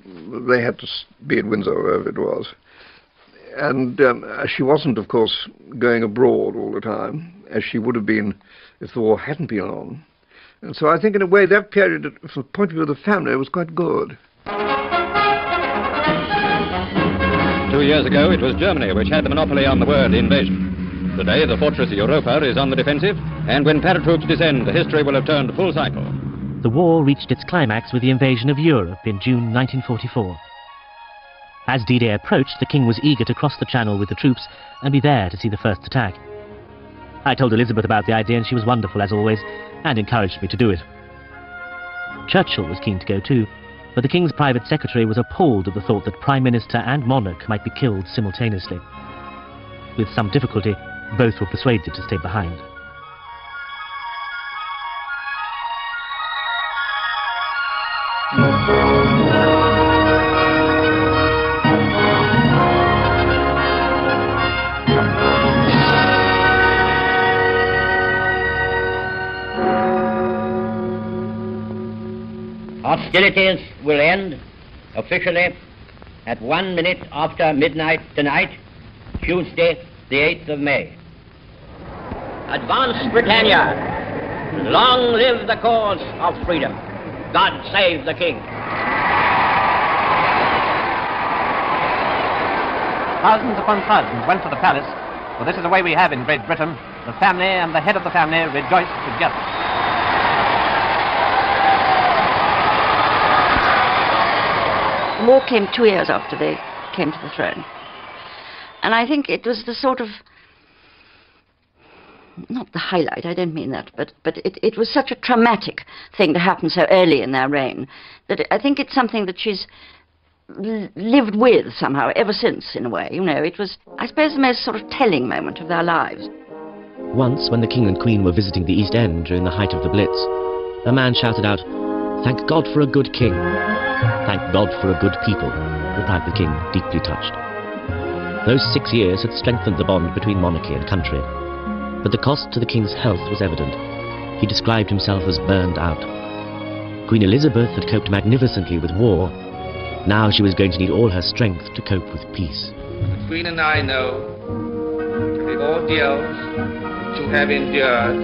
they had to be at Windsor, wherever it was. And she wasn't, of course, going abroad all the time, as she would have been if the war hadn't been on. And so I think, in a way, that period, from the point of view of the family, was quite good. 2 years ago, it was Germany which had the monopoly on the word invasion. Today, the fortress Europa is on the defensive, and when paratroops descend, history will have turned full cycle. The war reached its climax with the invasion of Europe in June 1944. As D-Day approached, the King was eager to cross the Channel with the troops and be there to see the first attack. I told Elizabeth about the idea, and she was wonderful, as always, and encouraged me to do it. Churchill was keen to go too. but the King's private secretary was appalled at the thought that Prime Minister and monarch might be killed simultaneously. With some difficulty, both were persuaded to stay behind. Hostilities will end officially at 1 minute after midnight tonight, Tuesday, the 8th of May. Advance, Britannia! Long live the cause of freedom! God save the King! Thousands upon thousands went to the palace, for this is the way we have in Great Britain. The family and the head of the family rejoice together. The war came 2 years after they came to the throne. And I think it was the sort of, not the highlight, I don't mean that, but it was such a traumatic thing to happen so early in their reign that I think it's something that she's lived with somehow ever since, in a way. You know, it was, I suppose, the most sort of telling moment of their lives. Once, when the King and Queen were visiting the East End during the height of the Blitz, a man shouted out, "Thank God for a good king." "Thank God for a good people," replied the King, deeply touched. Those 6 years had strengthened the bond between monarchy and country, but the cost to the King's health was evident. He described himself as burned out. Queen Elizabeth had coped magnificently with war. Now she was going to need all her strength to cope with peace. The Queen and I know the ordeals which you have endured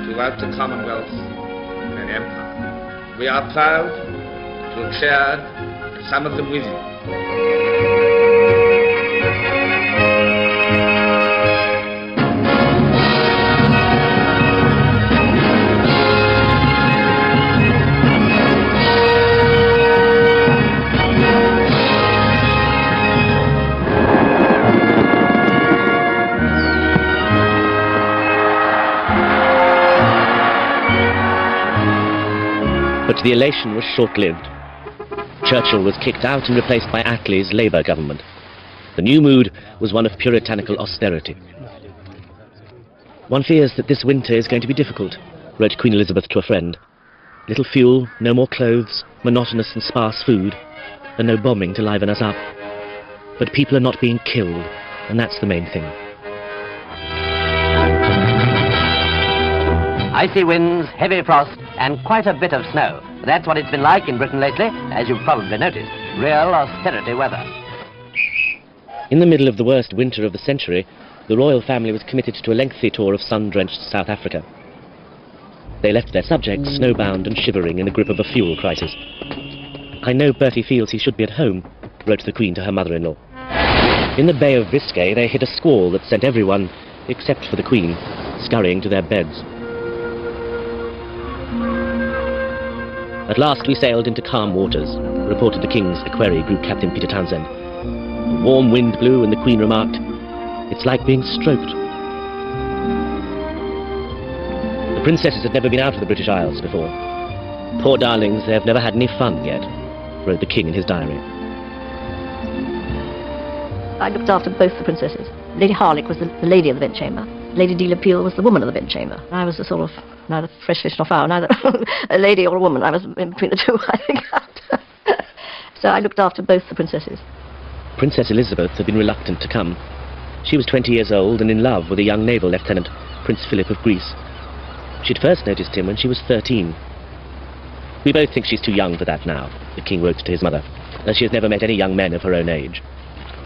throughout the Commonwealth and Empire. We are proud to have shared some of them with you. But the elation was short-lived. Churchill was kicked out and replaced by Attlee's Labour government. The new mood was one of puritanical austerity. "One fears that this winter is going to be difficult," wrote Queen Elizabeth to a friend. "Little fuel, no more clothes, monotonous and sparse food, and no bombing to liven us up. But people are not being killed, and that's the main thing." Icy winds, heavy frost, and quite a bit of snow. That's what it's been like in Britain lately, as you've probably noticed. Real austerity weather. In the middle of the worst winter of the century, the royal family was committed to a lengthy tour of sun-drenched South Africa. They left their subjects snowbound and shivering in the grip of a fuel crisis. "I know Bertie feels he should be at home," wrote the Queen to her mother-in-law. In the Bay of Biscay, they hit a squall that sent everyone, except for the Queen, scurrying to their beds. "At last we sailed into calm waters," reported the King's equerry group captain Peter Townsend. A warm wind blew and the Queen remarked, "It's like being stroked." The princesses had never been out of the British Isles before. "Poor darlings, they have never had any fun yet," wrote the King in his diary. I looked after both the princesses. Lady Harlech was the lady of the bedchamber. Lady de la Peel was the woman of the bedchamber. I was a sort of, neither fresh fish nor fowl, neither a lady or a woman. I was in between the two, I think. So I looked after both the princesses. Princess Elizabeth had been reluctant to come. She was 20 years old and in love with a young naval lieutenant, Prince Philip of Greece. She'd first noticed him when she was 13. "We both think she's too young for that now," the King wrote to his mother, "as she has never met any young men of her own age."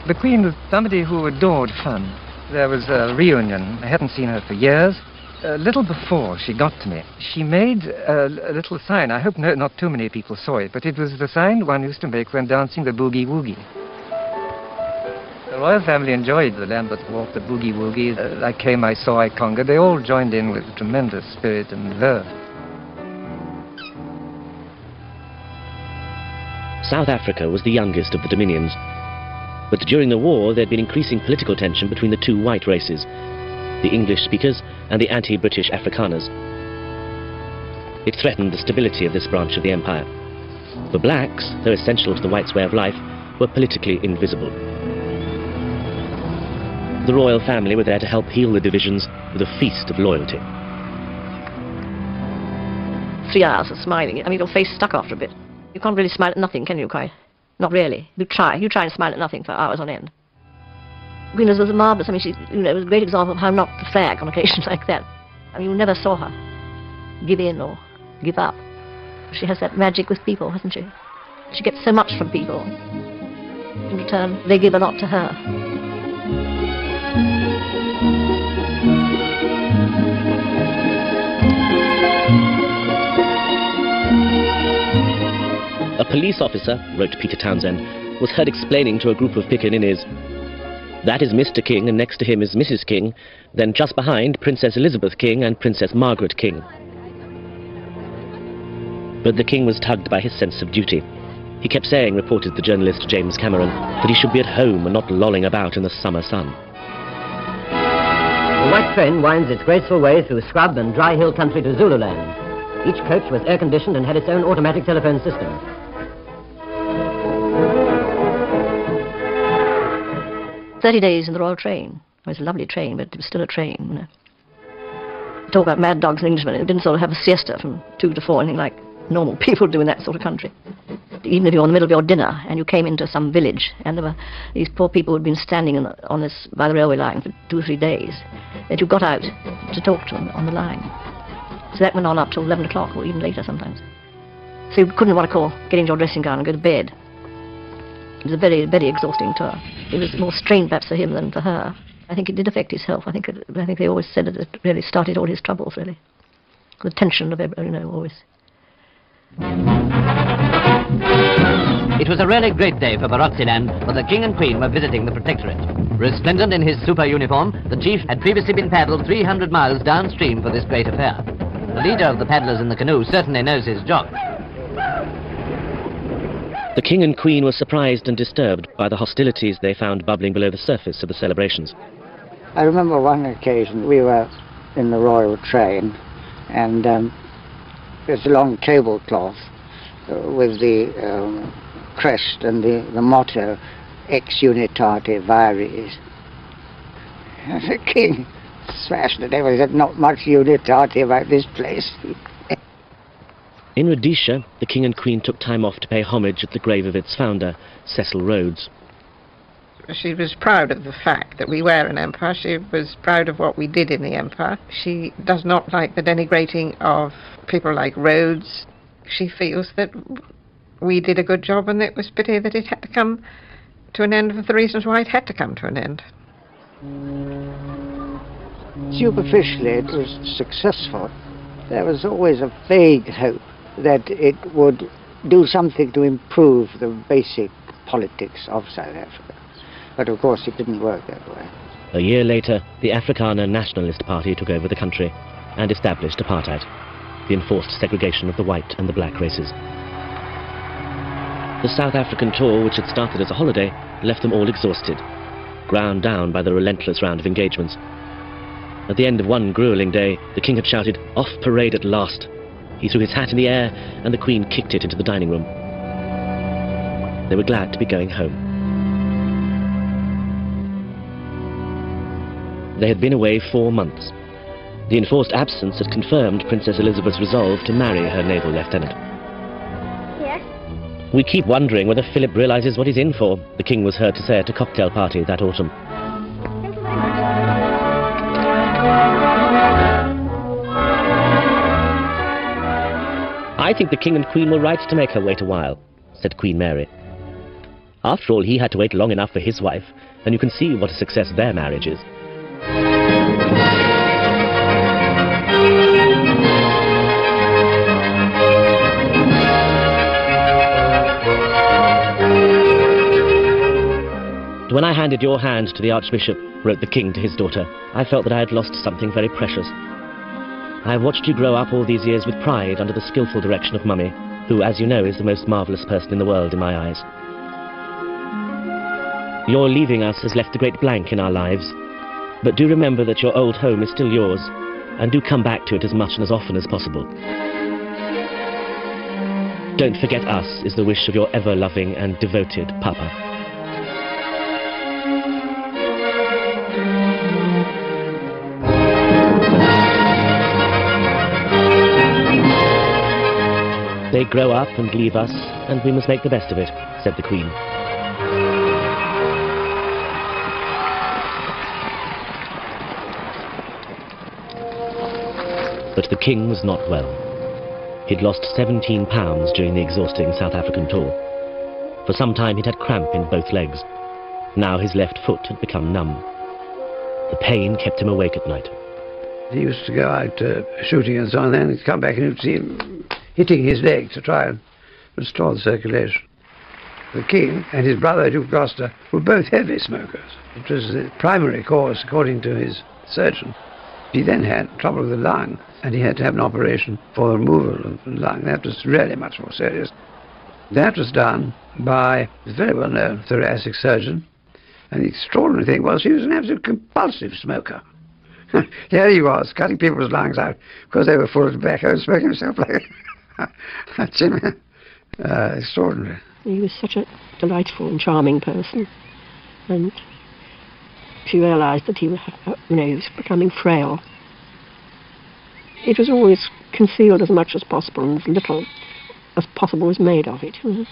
The Queen was somebody who adored fun. There was a reunion. I hadn't seen her for years. A little before she got to me, she made a little sign. I hope not too many people saw it, but it was the sign one used to make when dancing the boogie-woogie. The royal family enjoyed the Lambeth Walk, the boogie-woogie. I came, I saw, I conquered. They all joined in with tremendous spirit and verve. South Africa was the youngest of the Dominions. But during the war, there had been increasing political tension between the two white races, the English speakers and the anti-British Afrikaners. It threatened the stability of this branch of the empire. For blacks, though essential to the whites' way of life, were politically invisible. The royal family were there to help heal the divisions with a feast of loyalty. 3 hours of smiling. I mean, your face stuck after a bit. You can't really smile at nothing, can you, quite? Not really. You try and smile at nothing for hours on end. Queen Elizabeth was marvellous. I mean, she, it was a great example of how not to flag on occasions like that. I mean, you never saw her give in or give up. She has that magic with people, hasn't she? She gets so much from people. In return, they give a lot to her. A police officer, wrote Peter Townsend, was heard explaining to a group of pickaninnies, "That is Mr. King, and next to him is Mrs. King, then just behind Princess Elizabeth King and Princess Margaret King." But the King was tugged by his sense of duty. He kept saying, reported the journalist James Cameron, that he should be at home and not lolling about in the summer sun. The white train winds its graceful way through scrub and dry hill country to Zululand. Each coach was air-conditioned and had its own automatic telephone system. "30 days in the Royal Train." It was a lovely train, but it was still a train, you know. Talk about mad dogs and Englishmen. It didn't sort of have a siesta from 2 to 4, anything like normal people do in that sort of country. Even if you're in the middle of your dinner and you came into some village and there were these poor people who had been standing by the railway line for 2 or 3 days, that you got out to talk to them on the line. So that went on up till 11 o'clock or even later sometimes. So you couldn't want to call, get into your dressing gown and go to bed. It was a very, very exhausting tour. It was more strain perhaps for him than for her. I think it did affect his health. I think they always said that it really started all his troubles, really. The tension of, always. It was a really great day for Barotseland, for the King and Queen were visiting the Protectorate. Resplendent in his super uniform, the chief had previously been paddled 300 miles downstream for this great affair. The leader of the paddlers in the canoe certainly knows his job. The King and Queen were surprised and disturbed by the hostilities they found bubbling below the surface of the celebrations. I remember one occasion we were in the royal train and there's a long tablecloth with the crest and the motto, Ex Unitate Vires. And the King smashed it over. He said, "Not much unitate about this place." In Rhodesia, the King and Queen took time off to pay homage at the grave of its founder, Cecil Rhodes. She was proud of the fact that we were an empire. She was proud of what we did in the empire. She does not like the denigrating of people like Rhodes. She feels that we did a good job and it was pity that it had to come to an end for the reasons why it had to come to an end. Superficially, it was successful. There was always a vague hope that it would do something to improve the basic politics of South Africa. But of course it didn't work that way. A year later, the Afrikaner Nationalist Party took over the country and established apartheid, the enforced segregation of the white and the black races. The South African tour, which had started as a holiday, left them all exhausted, ground down by the relentless round of engagements. At the end of one grueling day, the King had shouted, "Off parade at last." He threw his hat in the air, and the Queen kicked it into the dining room. They were glad to be going home. They had been away 4 months. The enforced absence had confirmed Princess Elizabeth's resolve to marry her naval lieutenant. Yes? "We keep wondering whether Philip realizes what he's in for," the King was heard to say at a cocktail party that autumn. Thank you very much. "I think the King and Queen were right to make her wait a while," said Queen Mary. "After all, he had to wait long enough for his wife, and you can see what a success their marriage is." "When I handed your hand to the Archbishop," wrote the King to his daughter, "I felt that I had lost something very precious. I have watched you grow up all these years with pride under the skillful direction of Mummy, who, as you know, is the most marvellous person in the world in my eyes. Your leaving us has left a great blank in our lives, but do remember that your old home is still yours, and do come back to it as much and as often as possible. Don't forget us is the wish of your ever-loving and devoted Papa. They grow up and leave us, and we must make the best of it, said the Queen. But the King was not well. He'd lost 17 pounds during the exhausting South African tour. For some time he'd had cramp in both legs. Now his left foot had become numb. The pain kept him awake at night. He used to go out shooting and so on, and then he'd come back and you'd see him hitting his leg to try and restore the circulation. The King and his brother, Duke Gloucester, were both heavy smokers. It was the primary cause, according to his surgeon. He then had trouble with the lung, and he had to have an operation for the removal of the lung. That was really much more serious. That was done by a very well-known thoracic surgeon, and the extraordinary thing was he was an absolute compulsive smoker. Here he was, cutting people's lungs out because they were full of tobacco and smoking himself like that's him. Extraordinary. He was such a delightful and charming person, and she realised that he was, he was becoming frail. It was always concealed as much as possible, and as little as possible was made of it. And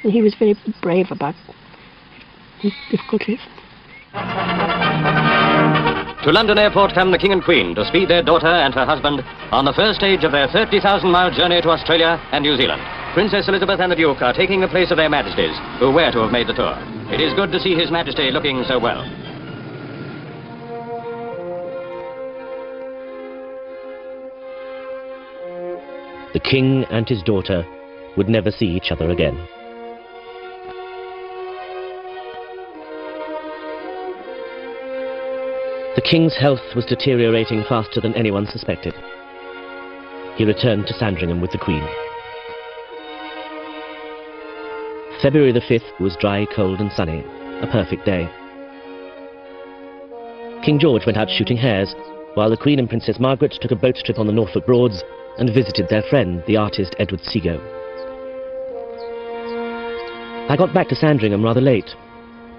he was very brave about his difficulties. To London Airport come the King and Queen to speed their daughter and her husband on the first stage of their 30,000-mile journey to Australia and New Zealand. Princess Elizabeth and the Duke are taking the place of their Majesties, who were to have made the tour. It is good to see His Majesty looking so well. The King and his daughter would never see each other again. The King's health was deteriorating faster than anyone suspected. He returned to Sandringham with the Queen. February the 5th was dry, cold and sunny, a perfect day. King George went out shooting hares, while the Queen and Princess Margaret took a boat trip on the Norfolk Broads and visited their friend, the artist Edward Seago. I got back to Sandringham rather late,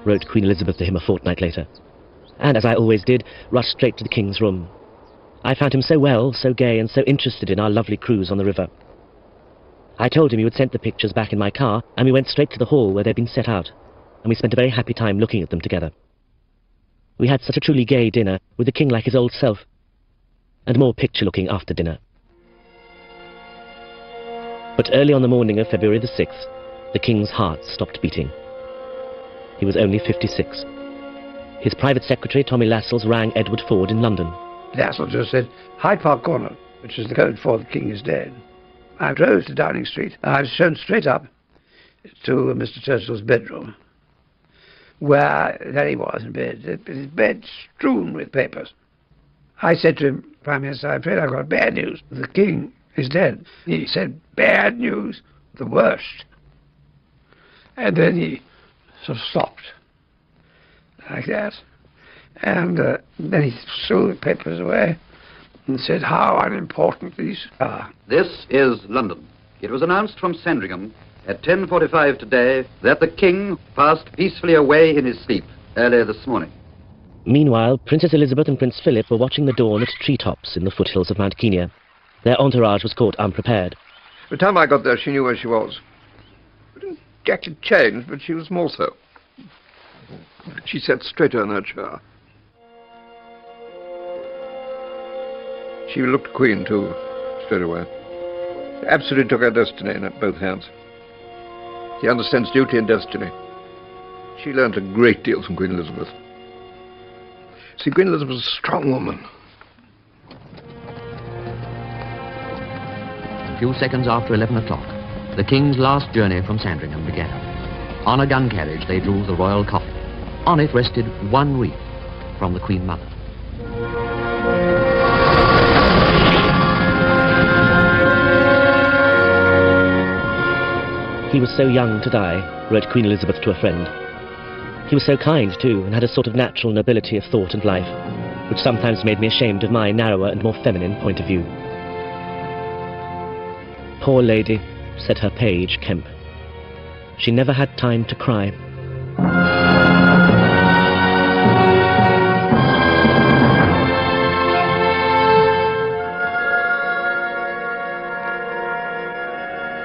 wrote Queen Elizabeth to him a fortnight later, and, as I always did, rushed straight to the King's room. I found him so well, so gay, and so interested in our lovely cruise on the river. I told him he would send the pictures back in my car, and we went straight to the hall where they'd been set out, and we spent a very happy time looking at them together. We had such a truly gay dinner, with the King like his old self, and more picture-looking after dinner. But early on the morning of February the 6th, the King's heart stopped beating. He was only 56. His private secretary, Tommy Lascelles, rang Edward Ford in London. Lascelles just said, Hyde Park Corner, which is the code for the King is dead. I drove to Downing Street. I was shown straight up to Mr. Churchill's bedroom, where there he was in bed, his bed strewn with papers. I said to him, Prime Minister, I'm afraid I've got bad news. The King is dead. He said, bad news, the worst. And then he sort of stopped, like that. And then he threw the papers away and said how unimportant these are. This is London. It was announced from Sandringham at 10:45 today that the King passed peacefully away in his sleep earlier this morning. Meanwhile, Princess Elizabeth and Prince Philip were watching the dawn at treetops in the foothills of Mount Kenya. Their entourage was caught unprepared. By the time I got there, she knew where she was. She didn't exactly change, but she was more so. She sat straighter in her chair. She looked Queen, too, straight away. She absolutely took her destiny in both hands. She understands duty and destiny. She learned a great deal from Queen Elizabeth. See, Queen Elizabeth was a strong woman. A few seconds after 11 o'clock, the King's last journey from Sandringham began. On a gun carriage they drew the royal coffin. On it rested one wreath from the Queen Mother. He was so young to die, wrote Queen Elizabeth to a friend. He was so kind, too, and had a sort of natural nobility of thought and life, which sometimes made me ashamed of my narrower and more feminine point of view. Poor lady, said her page, Kemp. She never had time to cry.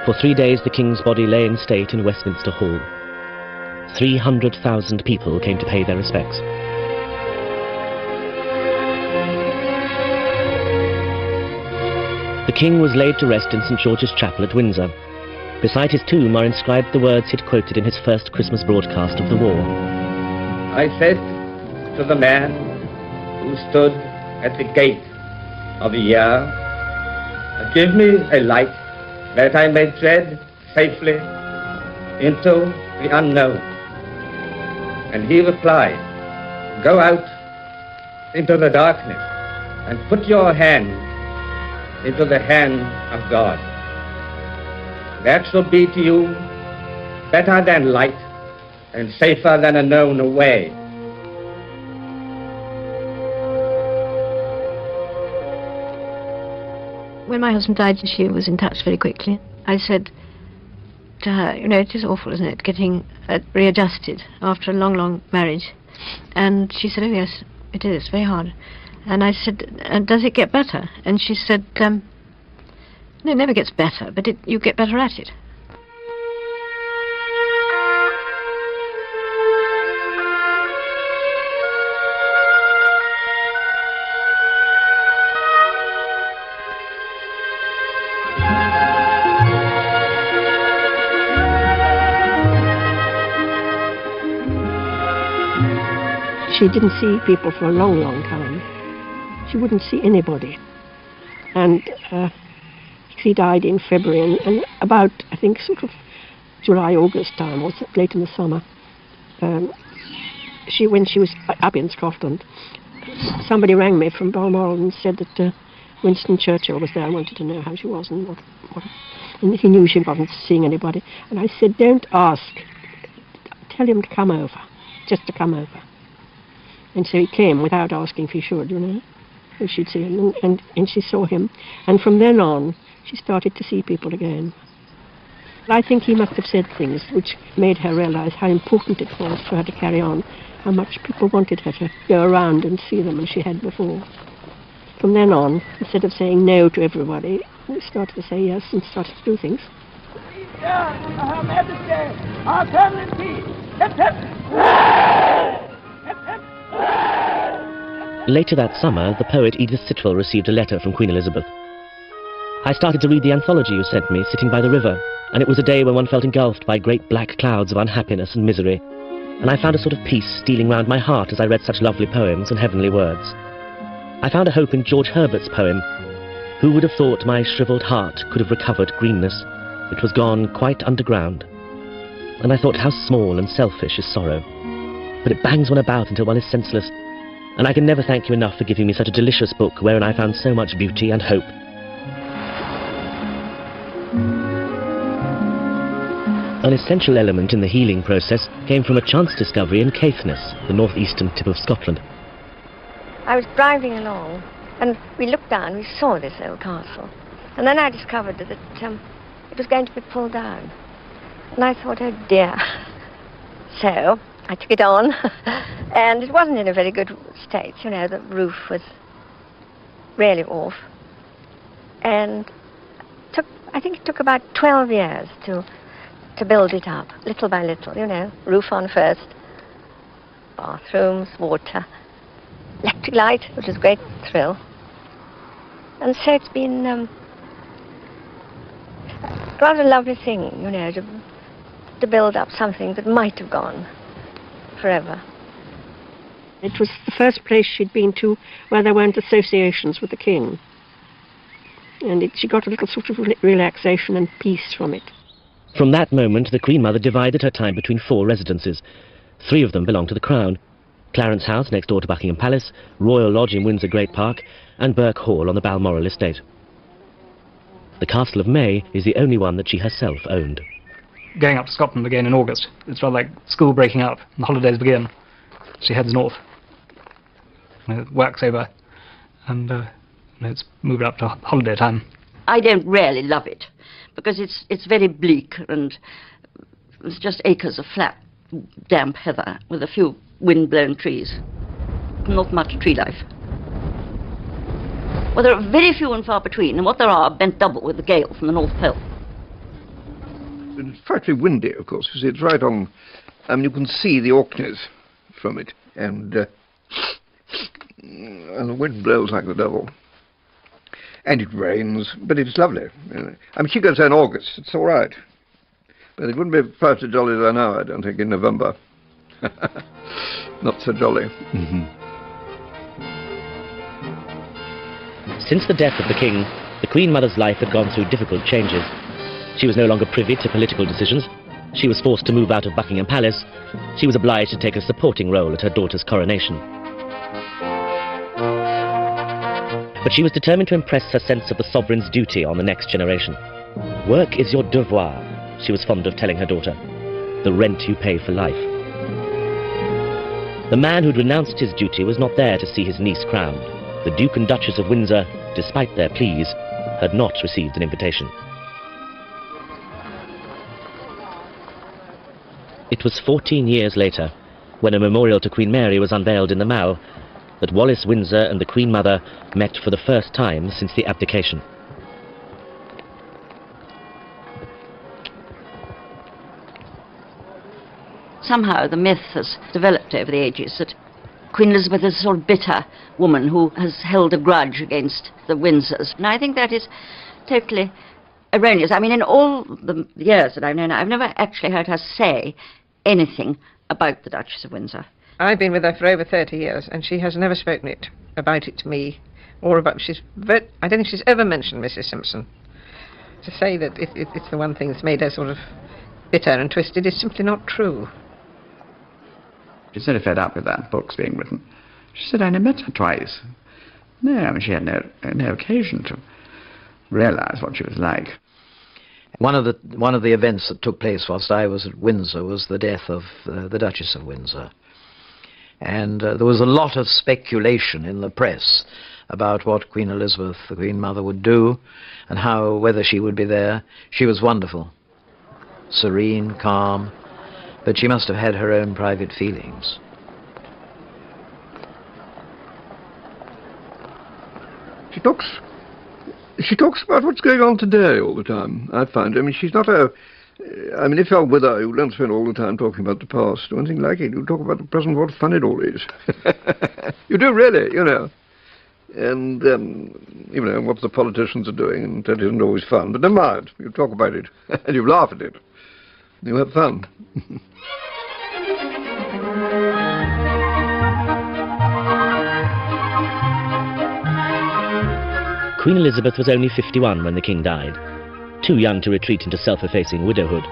For 3 days the King's body lay in state in Westminster Hall. 300,000 people came to pay their respects. The King was laid to rest in St. George's Chapel at Windsor. Beside his tomb are inscribed the words he'd quoted in his first Christmas broadcast of the war. I said to the man who stood at the gate of the year, "Give me a light that I may tread safely into the unknown." And he replied, "Go out into the darkness and put your hand into the hand of God. That shall be to you better than light and safer than a known way." When my husband died, she was in touch very quickly. I said to her, "You know, it is awful, isn't it, getting readjusted after a long, long marriage?" And she said, "Oh yes, it is, very hard." And I said, "Does it get better?" And she said, "No, it never gets better, but you get better at it." She didn't see people for a long, long time. She wouldn't see anybody. And she died in February, and about, I think, sort of July, August time, or late in the summer, when she was up in Scotland, somebody rang me from Balmoral and said that Winston Churchill was there and wanted to know how she was and and he knew she wasn't seeing anybody. And I said, "Don't ask. Tell him to come over, just to come over." And so he came without asking if he should, you know. And she'd see him, and she saw him. And from then on, she started to see people again. I think he must have said things which made her realise how important it was for her to carry on, how much people wanted her to go around and see them as she had before. From then on, instead of saying no to everybody, we started to say yes and started to do things. Her Majesty, our Excellency, Later that summer, the poet Edith Sitwell received a letter from Queen Elizabeth. "I started to read the anthology you sent me, sitting by the river, and it was a day when one felt engulfed by great black clouds of unhappiness and misery, and I found a sort of peace stealing round my heart as I read such lovely poems and heavenly words. I found a hope in George Herbert's poem, 'Who would have thought my shriveled heart could have recovered greenness? It was gone quite underground.' And I thought how small and selfish is sorrow. But it bangs one about until one is senseless, and I can never thank you enough for giving me such a delicious book wherein I found so much beauty and hope." An essential element in the healing process came from a chance discovery in Caithness, the northeastern tip of Scotland. I was driving along, and we looked down, we saw this old castle. And then I discovered that it was going to be pulled down. And I thought, oh dear. So I took it on, and it wasn't in a very good state. You know, the roof was really off. And I think it took about 12 years to build it up, little by little, you know, roof on first, bathrooms, water, electric light, which was a great thrill. And so it's been a rather lovely thing, you know, to build up something that might have gone forever. It was the first place she'd been to where there weren't associations with the king. And she got a little sort of relaxation and peace from it. From that moment, the Queen Mother divided her time between 4 residences. 3 of them belonged to the Crown: Clarence House next door to Buckingham Palace, Royal Lodge in Windsor Great Park, and Burke Hall on the Balmoral estate. The Castle of May is the only one that she herself owned. Going up to Scotland again in August. It's rather like school breaking up, and the holidays begin. She heads north. Work's over, and it's moved up to holiday time. I don't really love it, because it's very bleak, and it's just acres of flat, damp heather with a few wind-blown trees. Not much tree life. Well, there are very few and far between, and what there are bent double with the gale from the North Pole. It's frightfully windy, of course. You see, it's right on... I mean, you can see the Orkneys from it, and the wind blows like the devil. And it rains, but it's lovely. I mean, she goes there in August, it's all right. But it wouldn't be quite so jolly as I know, I don't think, in November. Not so jolly. Since the death of the king, the Queen Mother's life had gone through difficult changes. She was no longer privy to political decisions. She was forced to move out of Buckingham Palace. She was obliged to take a supporting role at her daughter's coronation. But she was determined to impress her sense of the sovereign's duty on the next generation. Work is your devoir, she was fond of telling her daughter. The rent you pay for life. The man who'd renounced his duty was not there to see his niece crowned. The Duke and Duchess of Windsor, despite their pleas, had not received an invitation. It was 14 years later, when a memorial to Queen Mary was unveiled in the Mall, that Wallis Windsor and the Queen Mother met for the first time since the abdication. Somehow the myth has developed over the ages that Queen Elizabeth is a sort of bitter woman who has held a grudge against the Windsors. And I think that is totally erroneous. I mean, in all the years that I've known her, I've never actually heard her say anything about the Duchess of Windsor. I've been with her for over 30 years, and she has never spoken about it to me, or about... I don't think she's ever mentioned Mrs. Simpson. To say that it's the one thing that's made her sort of bitter and twisted is simply not true. She's very fed up with that book's being written. She said, I only met her twice. No, I mean, she had no occasion to realise what she was like. One of the events that took place whilst I was at Windsor was the death of the Duchess of Windsor. And there was a lot of speculation in the press about what Queen Elizabeth, the Queen Mother, would do and whether she would be there. She was wonderful, serene, calm, but she must have had her own private feelings. She talks about what's going on today all the time, I find. I mean, she's not a... I mean, if you're with her, you don't spend all the time talking about the past or anything like it. You talk about the present, what fun it all is. You do, really, you know. And, you know, what the politicians are doing, and that isn't always fun. But never mind, you talk about it, and you laugh at it. You have fun. Queen Elizabeth was only 51 when the king died, too young to retreat into self-effacing widowhood.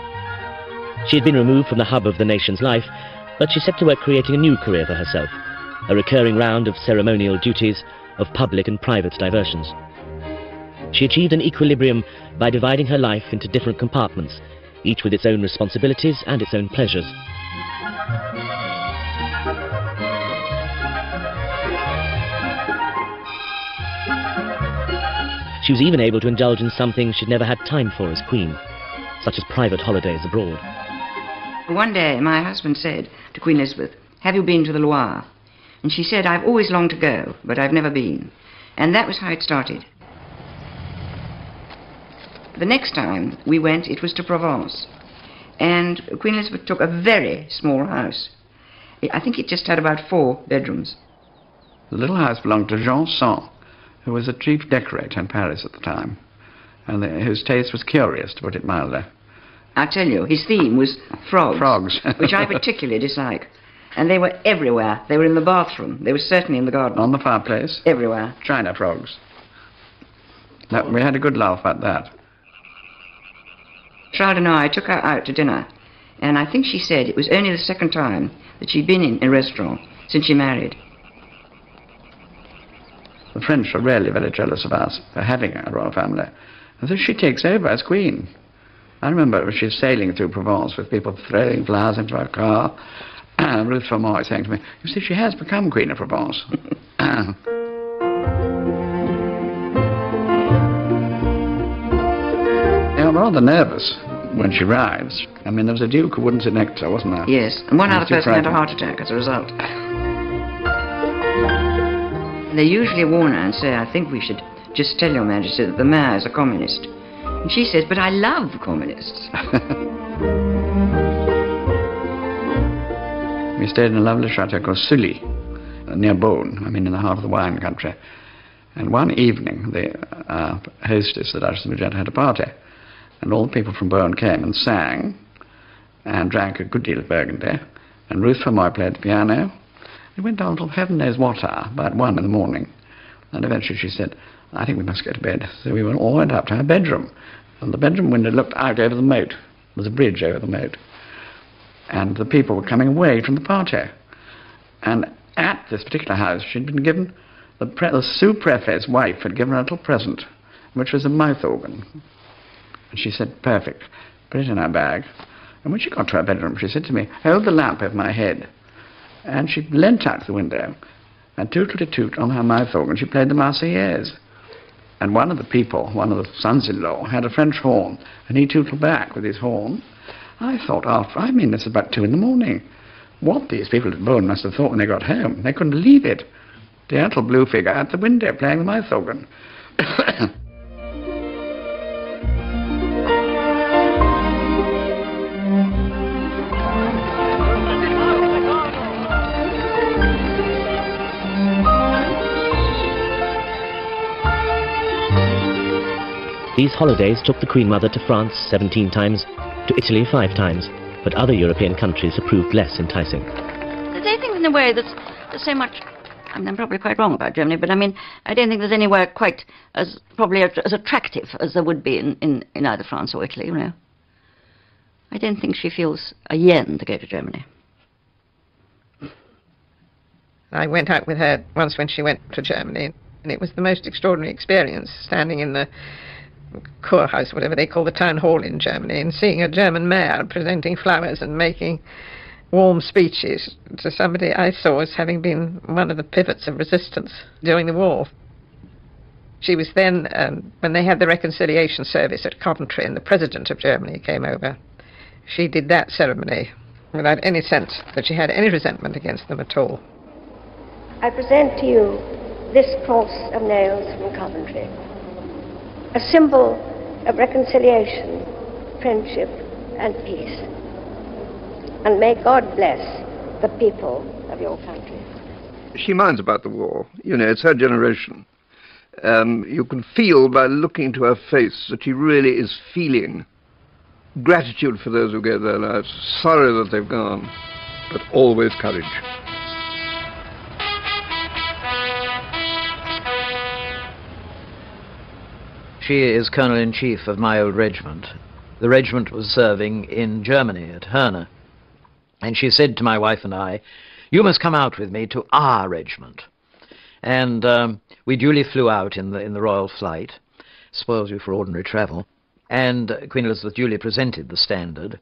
She had been removed from the hub of the nation's life, but she set to work creating a new career for herself, a recurring round of ceremonial duties, of public and private diversions. She achieved an equilibrium by dividing her life into different compartments, each with its own responsibilities and its own pleasures. She was even able to indulge in something she'd never had time for as queen, such as private holidays abroad. One day my husband said to Queen Elizabeth, "Have you been to the Loire?" And she said, "I've always longed to go, but I've never been." And that was how it started. The next time we went, it was to Provence. And Queen Elizabeth took a very small house. I think it just had about 4 bedrooms. The little house belonged to Jean Sand, who was a chief decorator in Paris at the time, and whose taste was curious, to put it mildly. I tell you, his theme was frogs. Frogs. Which I particularly dislike. And they were everywhere. They were in the bathroom. They were certainly in the garden. On the fireplace. Everywhere. China frogs. We had a good laugh at that. Charlotte and I took her out to dinner, and I think she said it was only the second time that she'd been in a restaurant since she married. The French are really very jealous of us for having a royal family. And so she takes over as queen. I remember when she was sailing through Provence with people throwing flowers into her car, Ruth Fermoy saying to me, "You see, she has become Queen of Provence." rather nervous when she arrives. I mean, there was a duke who wouldn't sit next to her, wasn't there? Yes, and one I other was too person had a frightened. heart attack as a result. They usually warn her and say, I think we should just tell your majesty that the mayor is a communist. And she says, but I love communists. We stayed in a lovely chateau called Sully, near Beaune, I mean in the heart of the wine country. And one evening, the hostess, the Duchess of Magenta, had a party. And all the people from Beaune came and sang and drank a good deal of Burgundy. And Ruth Fermoy played the piano. It went on till heaven knows what hour, about 1 in the morning. And eventually she said, I think we must go to bed. So we all went up to her bedroom. And the bedroom window looked out over the moat. There was a bridge over the moat. And the people were coming away from the party. And at this particular house, she'd been given, the sous-prefet's wife had given her a little present, which was a mouth organ. And she said, perfect, put it in her bag. And when she got to her bedroom, she said to me, hold the lamp over my head. And she leant out the window, and toot-toot on her mouth organ, she played the Marseillaise. And one of the people, one of the sons-in-law, had a French horn, and he tootled back with his horn. I thought, this is about 2 in the morning. What these people at Beaune must have thought when they got home. They couldn't believe it. The little blue figure at the window playing the mouth organ. These holidays took the Queen Mother to France 17 times, to Italy 5 times, but other European countries have proved less enticing. They think in a way there's so much. I mean, I'm probably quite wrong about Germany, but I mean, I don't think there's anywhere quite as attractive as there would be in either France or Italy, you know. I don't think she feels a yen to go to Germany. I went out with her once when she went to Germany, and it was the most extraordinary experience, standing in the Kurhaus, whatever they call the town hall in Germany, and seeing a German mayor presenting flowers and making warm speeches to somebody I saw as having been one of the pivots of resistance during the war. She was then, when they had the reconciliation service at Coventry and the President of Germany came over, she did that ceremony without any sense that she had any resentment against them at all. I present to you this cross of nails from Coventry, a symbol of reconciliation, friendship, and peace. And may God bless the people of your country. She minds about the war. You know, it's her generation. You can feel by looking into her face that she really is feeling gratitude for those who gave their lives, sorry that they've gone, but always courage. She is Colonel-in-Chief of my old regiment. The regiment was serving in Germany at Herne. And she said to my wife and I, you must come out with me to our regiment. And we duly flew out in the royal flight. Spoils you for ordinary travel. And Queen Elizabeth duly presented the standard.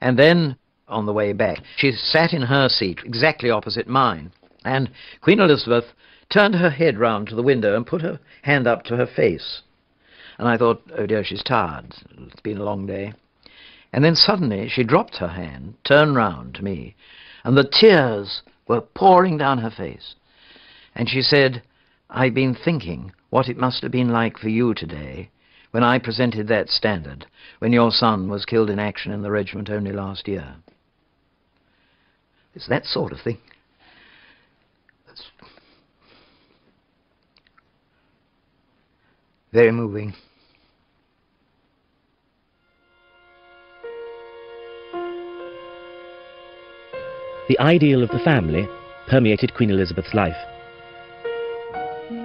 And then, on the way back, she sat in her seat exactly opposite mine. And Queen Elizabeth turned her head round to the window and put her hand up to her face. And I thought, oh dear, she's tired. It's been a long day. And then suddenly she dropped her hand, turned round to me, and the tears were pouring down her face. And she said, I've been thinking what it must have been like for you today when I presented that standard, when your son was killed in action in the regiment only last year. It's that sort of thing. That's very moving. The ideal of the family permeated Queen Elizabeth's life.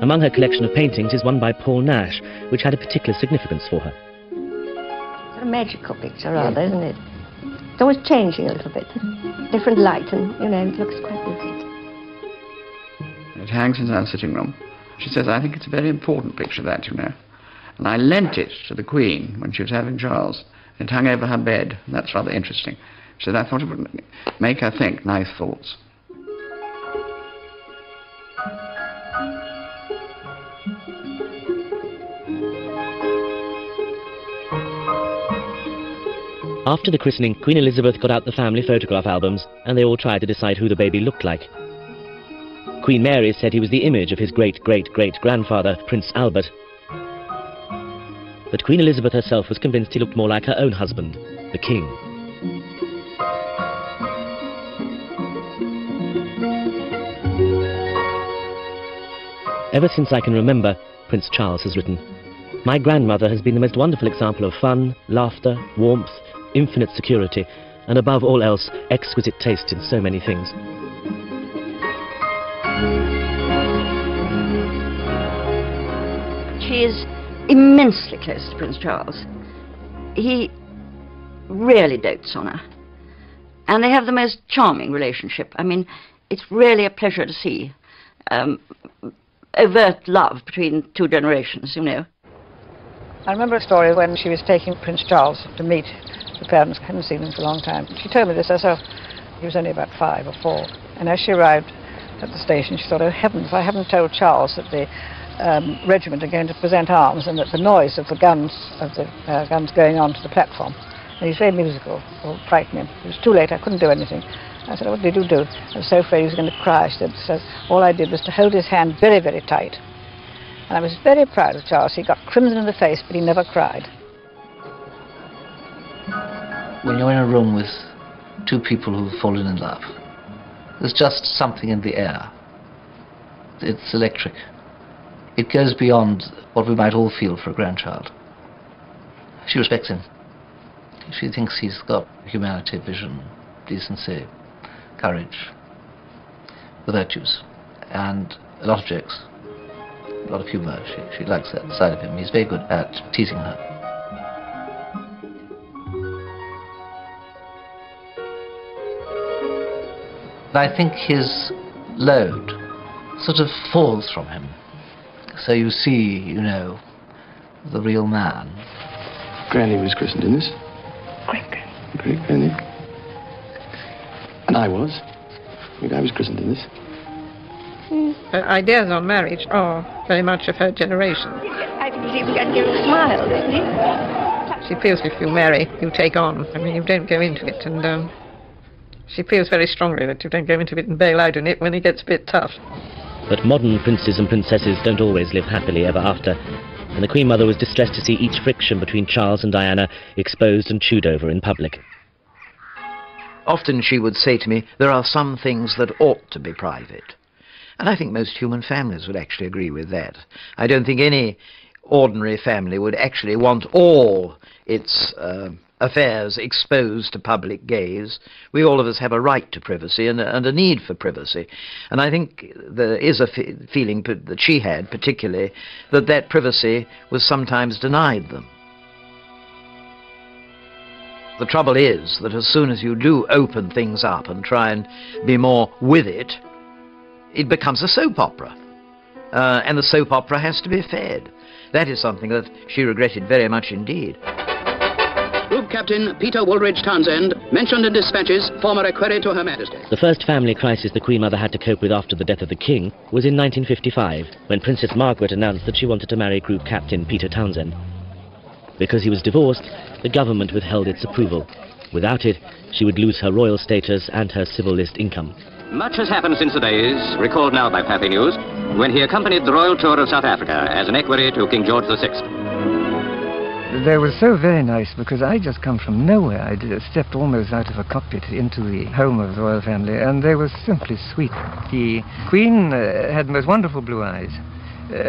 Among her collection of paintings is one by Paul Nash, which had a particular significance for her. It's a magical picture, rather, isn't it? It's always changing a little bit. Different light, and, you know, it looks quite beautiful. It hangs in our sitting room. She says, I think it's a very important picture, that, you know. And I lent it to the Queen when she was having Charles. It hung over her bed, and that's rather interesting. She said, I thought it would make her think nice thoughts. After the christening, Queen Elizabeth got out the family photograph albums and they all tried to decide who the baby looked like. Queen Mary said he was the image of his great-great-great-grandfather, Prince Albert. But Queen Elizabeth herself was convinced he looked more like her own husband, the King. Ever since I can remember, Prince Charles has written, my grandmother has been the most wonderful example of fun, laughter, warmth, infinite security, and above all else, exquisite taste in so many things. She is immensely close to Prince Charles. He really dotes on her. And they have the most charming relationship. I mean, it's really a pleasure to see overt love between two generations, you know. I remember a story when she was taking Prince Charles to meet the parents. I hadn't seen him for a long time. She told me this herself. He was only about 5 or 4. And as she arrived at the station, she thought, oh heavens, I haven't told Charles that the regiment are going to present arms and that the noise of the guns going on to the platform. And he's very musical, or frightening. It was too late, I couldn't do anything. I said, what did you do? I was so afraid he was going to cry. She said, all I did was to hold his hand very, very tight. And I was very proud of Charles. He got crimson in the face, but he never cried. When you're in a room with two people who've fallen in love, there's just something in the air. It's electric. It goes beyond what we might all feel for a grandchild. She respects him. She thinks he's got humanity, vision, decency, courage, the virtues, and a lot of jokes, a lot of humour. She likes that side of him. He's very good at teasing her. And I think his load sort of falls from him. So you see, you know, the real man. Granny was christened in this. Great-granny. And I was. I was christened in this. Her ideas on marriage are very much of her generation. I didn't even get a smile, didn't he? She feels if you marry, you take on. I mean, you don't go into it, and she feels very strongly that you don't go into it and bail out in it when it gets a bit tough. But modern princes and princesses don't always live happily ever after, and the Queen Mother was distressed to see each friction between Charles and Diana exposed and chewed over in public. Often she would say to me, there are some things that ought to be private. And I think most human families would actually agree with that. I don't think any ordinary family would actually want all its affairs exposed to public gaze. We all of us have a right to privacy and a need for privacy. And I think there is a feeling that she had, particularly, that privacy was sometimes denied them. The trouble is that as soon as you do open things up and try and be more with it, it becomes a soap opera. And the soap opera has to be fed. That is something that she regretted very much indeed. Group Captain Peter Woolridge Townsend, mentioned in dispatches, former equerry to Her Majesty. The first family crisis the Queen Mother had to cope with after the death of the King was in 1955, when Princess Margaret announced that she wanted to marry Group Captain Peter Townsend. Because he was divorced, the government withheld its approval. Without it, she would lose her royal status and her civil list income. Much has happened since the days, recalled now by Pathé News, when he accompanied the royal tour of South Africa as an equerry to King George VI. They were so very nice because I just come from nowhere. I stepped almost out of a cockpit into the home of the royal family, and they were simply sweet. The Queen had the most wonderful blue eyes,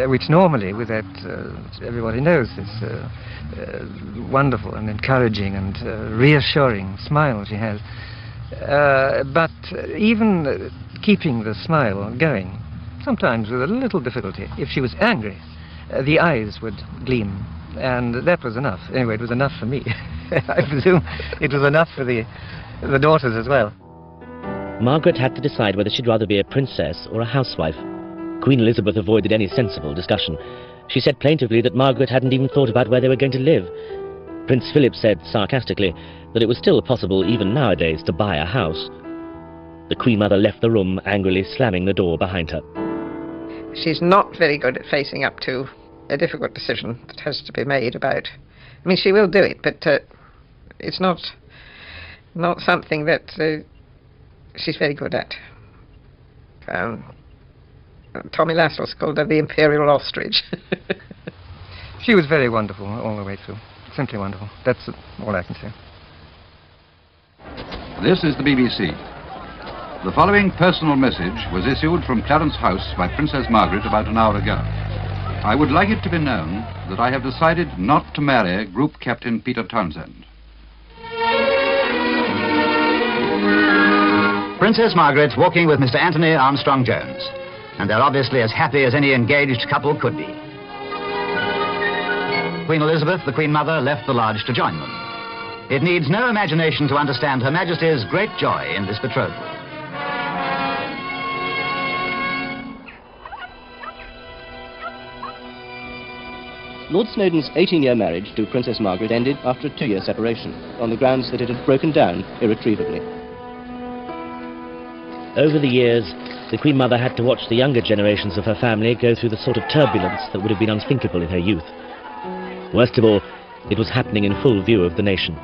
which normally, with that, everybody knows this wonderful and encouraging and reassuring smile she has. But even keeping the smile going, sometimes with a little difficulty. If she was angry, the eyes would gleam, and that was enough. Anyway, it was enough for me. I presume it was enough for the daughters as well. Margaret had to decide whether she'd rather be a princess or a housewife. Queen Elizabeth avoided any sensible discussion. She said plaintively that Margaret hadn't even thought about where they were going to live. Prince Philip said sarcastically that it was still possible even nowadays to buy a house. The Queen Mother left the room, angrily slamming the door behind her. She's not very good at facing up to a difficult decision that has to be made about... I mean, she will do it, but it's not not something that she's very good at. Tommy Lascelles called her the Imperial Ostrich. She was very wonderful all the way through. Simply wonderful. That's all I can say. This is the BBC. The following personal message was issued from Clarence House by Princess Margaret about an hour ago. I would like it to be known that I have decided not to marry Group Captain Peter Townsend. Princess Margaret walking with Mr. Anthony Armstrong-Jones. And they're obviously as happy as any engaged couple could be. Queen Elizabeth, the Queen Mother, left the lodge to join them. It needs no imagination to understand Her Majesty's great joy in this betrothal. Lord Snowdon's 18-year marriage to Princess Margaret ended after a 2-year separation, on the grounds that it had broken down irretrievably. Over the years, the Queen Mother had to watch the younger generations of her family go through the sort of turbulence that would have been unthinkable in her youth. Worst of all, it was happening in full view of the nation.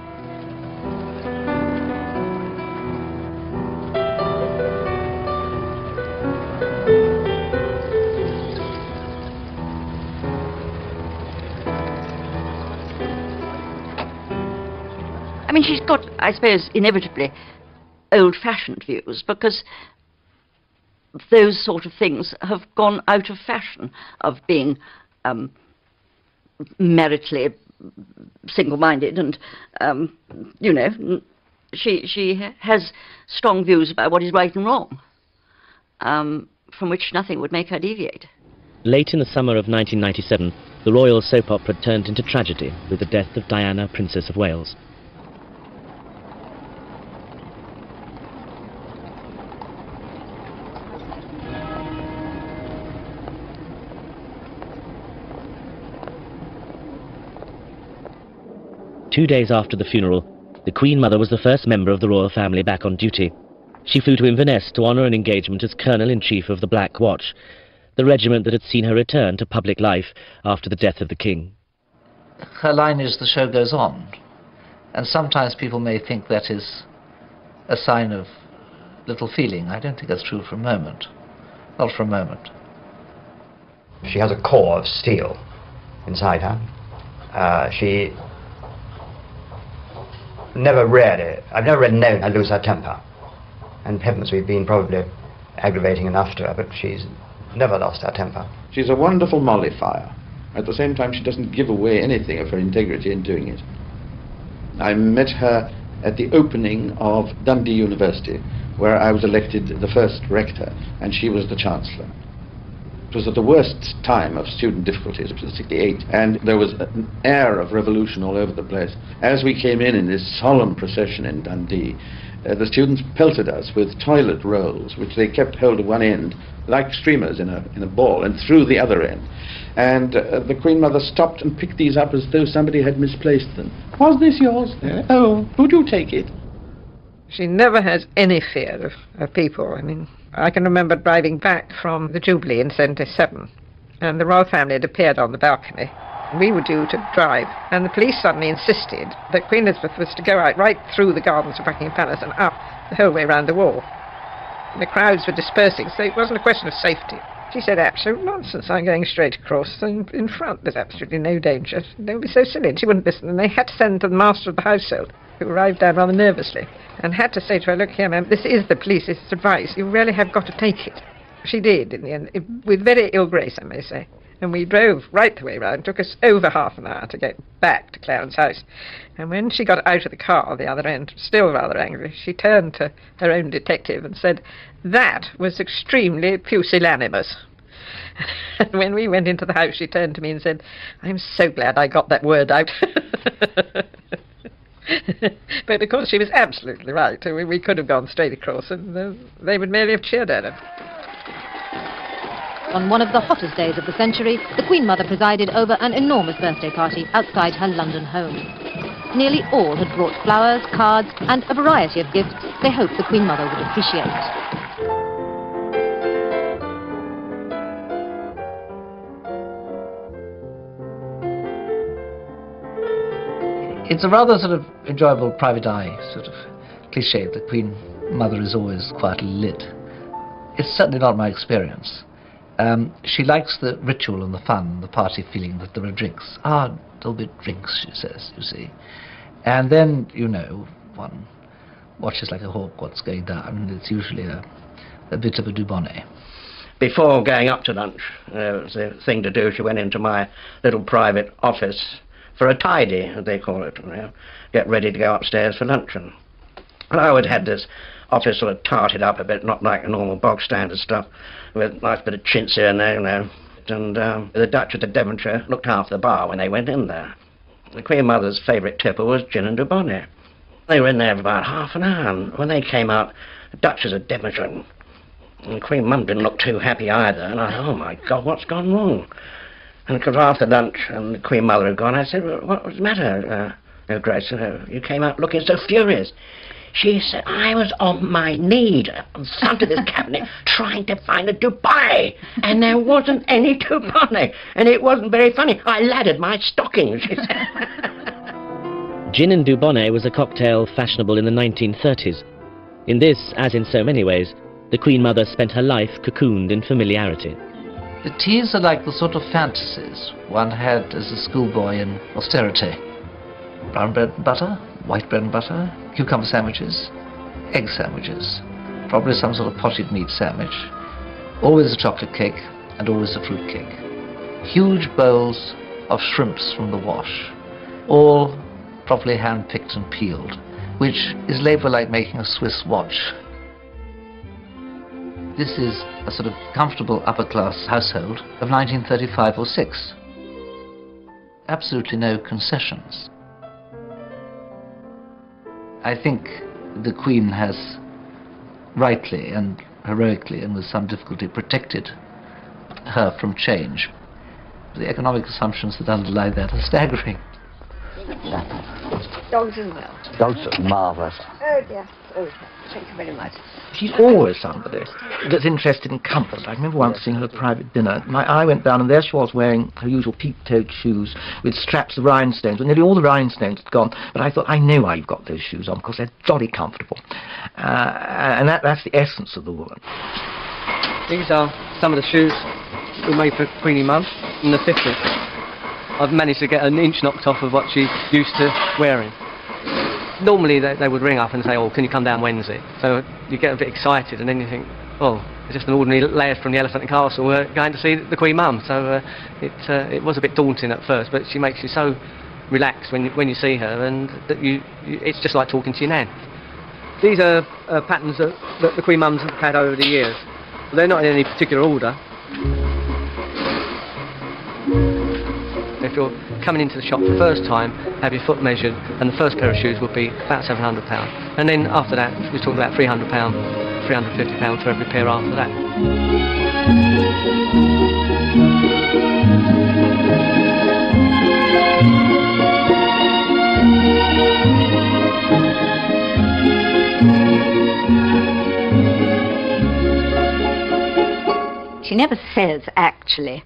I mean, she's got, I suppose, inevitably old-fashioned views, because those sort of things have gone out of fashion, of being maritally single-minded, and, you know, she has strong views about what is right and wrong, from which nothing would make her deviate. Late in the summer of 1997, the royal soap opera turned into tragedy with the death of Diana, Princess of Wales. Two days after the funeral, the Queen Mother was the first member of the royal family back on duty. She flew to Inverness to honour an engagement as Colonel-in-Chief of the Black Watch, the regiment that had seen her return to public life after the death of the King. Her line is, "The show goes on." And sometimes people may think that is a sign of little feeling. I don't think that's true for a moment. Not for a moment. She has a core of steel inside her. She never really, I've never really known her lose her temper. And heavens, we've been probably aggravating enough to her, but she's never lost her temper. She's a wonderful mollifier. At the same time, she doesn't give away anything of her integrity in doing it. I met her at the opening of Dundee University, where I was elected the first rector, and she was the chancellor. It was at the worst time of student difficulties, it was 68, and there was an air of revolution all over the place. As we came in this solemn procession in Dundee, the students pelted us with toilet rolls, which they kept hold of one end, like streamers in a ball, and threw the other end. And the Queen Mother stopped and picked these up as though somebody had misplaced them. "Was this yours? Oh, would you take it?" She never has any fear of people. I mean, I can remember driving back from the Jubilee in 77, and the royal family had appeared on the balcony. We were due to drive, and the police suddenly insisted that Queen Elizabeth was to go out right through the gardens of Buckingham Palace and up the whole way round the wall. The crowds were dispersing, so it wasn't a question of safety. She said, "Absolute nonsense, I'm going straight across, and in front there's absolutely no danger. They would be so silly," and she wouldn't listen, and they had to send to the master of the household, who arrived down rather nervously, and had to say to her, "Look here, ma'am, this is the police's advice. You really have got to take it." She did, in the end, with very ill grace, I may say. And we drove right the way round. It took us over half an hour to get back to Clarence House. And when she got out of the car, the other end, still rather angry, she turned to her own detective and said, "That was extremely pusillanimous." And when we went into the house, she turned to me and said, "I'm so glad I got that word out." But of course she was absolutely right. We could have gone straight across, and they would merely have cheered at her. On one of the hottest days of the century, the Queen Mother presided over an enormous birthday party outside her London home. Nearly all had brought flowers, cards, and a variety of gifts they hoped the Queen Mother would appreciate. It's a rather sort of enjoyable private eye sort of cliché. The Queen Mother is always quietly lit. It's certainly not my experience. She likes the ritual and the fun, the party feeling that there are drinks. Ah, there'll be drinks, she says, you see. And then, you know, one watches like a hawk what's going down, and it's usually a bit of a dubonnet. Before going up to lunch, it was a thing to do. She went into my little private office for a tidy, as they call it, you know, get ready to go upstairs for luncheon. And I always had this office sort of tarted up a bit, not like a normal bog standard stuff, with a nice bit of chintz here and there, you know. And the Duchess of Devonshire looked after the bar when they went in there. The Queen Mother's favourite tipple was gin and dubonnet. They were in there for about half an hour, and when they came out, the Duchess of Devonshire and the Queen Mum didn't look too happy either, and I thought, oh my God, what's gone wrong? And because after lunch and the Queen Mother had gone, I said, well, what was the matter, Your Grace? You came out looking so furious. She said, I was on my knees in front of this cabinet trying to find a Dubai, and there wasn't any Dubonnet, and it wasn't very funny. I laddered my stockings, she said. Gin and Dubonnet was a cocktail fashionable in the 1930s. In this, as in so many ways, the Queen Mother spent her life cocooned in familiarity. The teas are like the sort of fantasies one had as a schoolboy in austerity. Brown bread and butter, white bread and butter, cucumber sandwiches, egg sandwiches, probably some sort of potted meat sandwich, always a chocolate cake and always a fruit cake. Huge bowls of shrimps from the wash, all properly hand-picked and peeled, which is labour like making a Swiss watch. This is a sort of comfortable upper-class household of 1935 or 6. Absolutely no concessions. I think the Queen has rightly and heroically and with some difficulty protected her from change. The economic assumptions that underlie that are staggering. Dogs as well. Dogs are marvellous. Oh, yes. Oh, thank you very much. She's always somebody that's interested in comfort. I remember once seeing her at a private dinner. My eye went down, and there she was wearing her usual peak-toed shoes with straps of rhinestones. Well, nearly all the rhinestones had gone, but I thought, I know why you've got those shoes on, because they're jolly comfortable. And that's the essence of the woman. These are some of the shoes we made for Queenie Mum in the 50s. I've managed to get an inch knocked off of what she's used to wearing. Normally they would ring up and say, oh, can you come down Wednesday? So you get a bit excited, and then you think, oh, it's just an ordinary laird from the Elephant and Castle going to see the Queen Mum. So it was a bit daunting at first, but she makes you so relaxed when you see her, and that it's just like talking to your nan. These are patterns that the Queen Mums have had over the years. They're not in any particular order. If you're coming into the shop for the first time, have your foot measured, and the first pair of shoes will be about £700. And then after that, we're talking about £300, £350 for every pair after that. She never says, actually,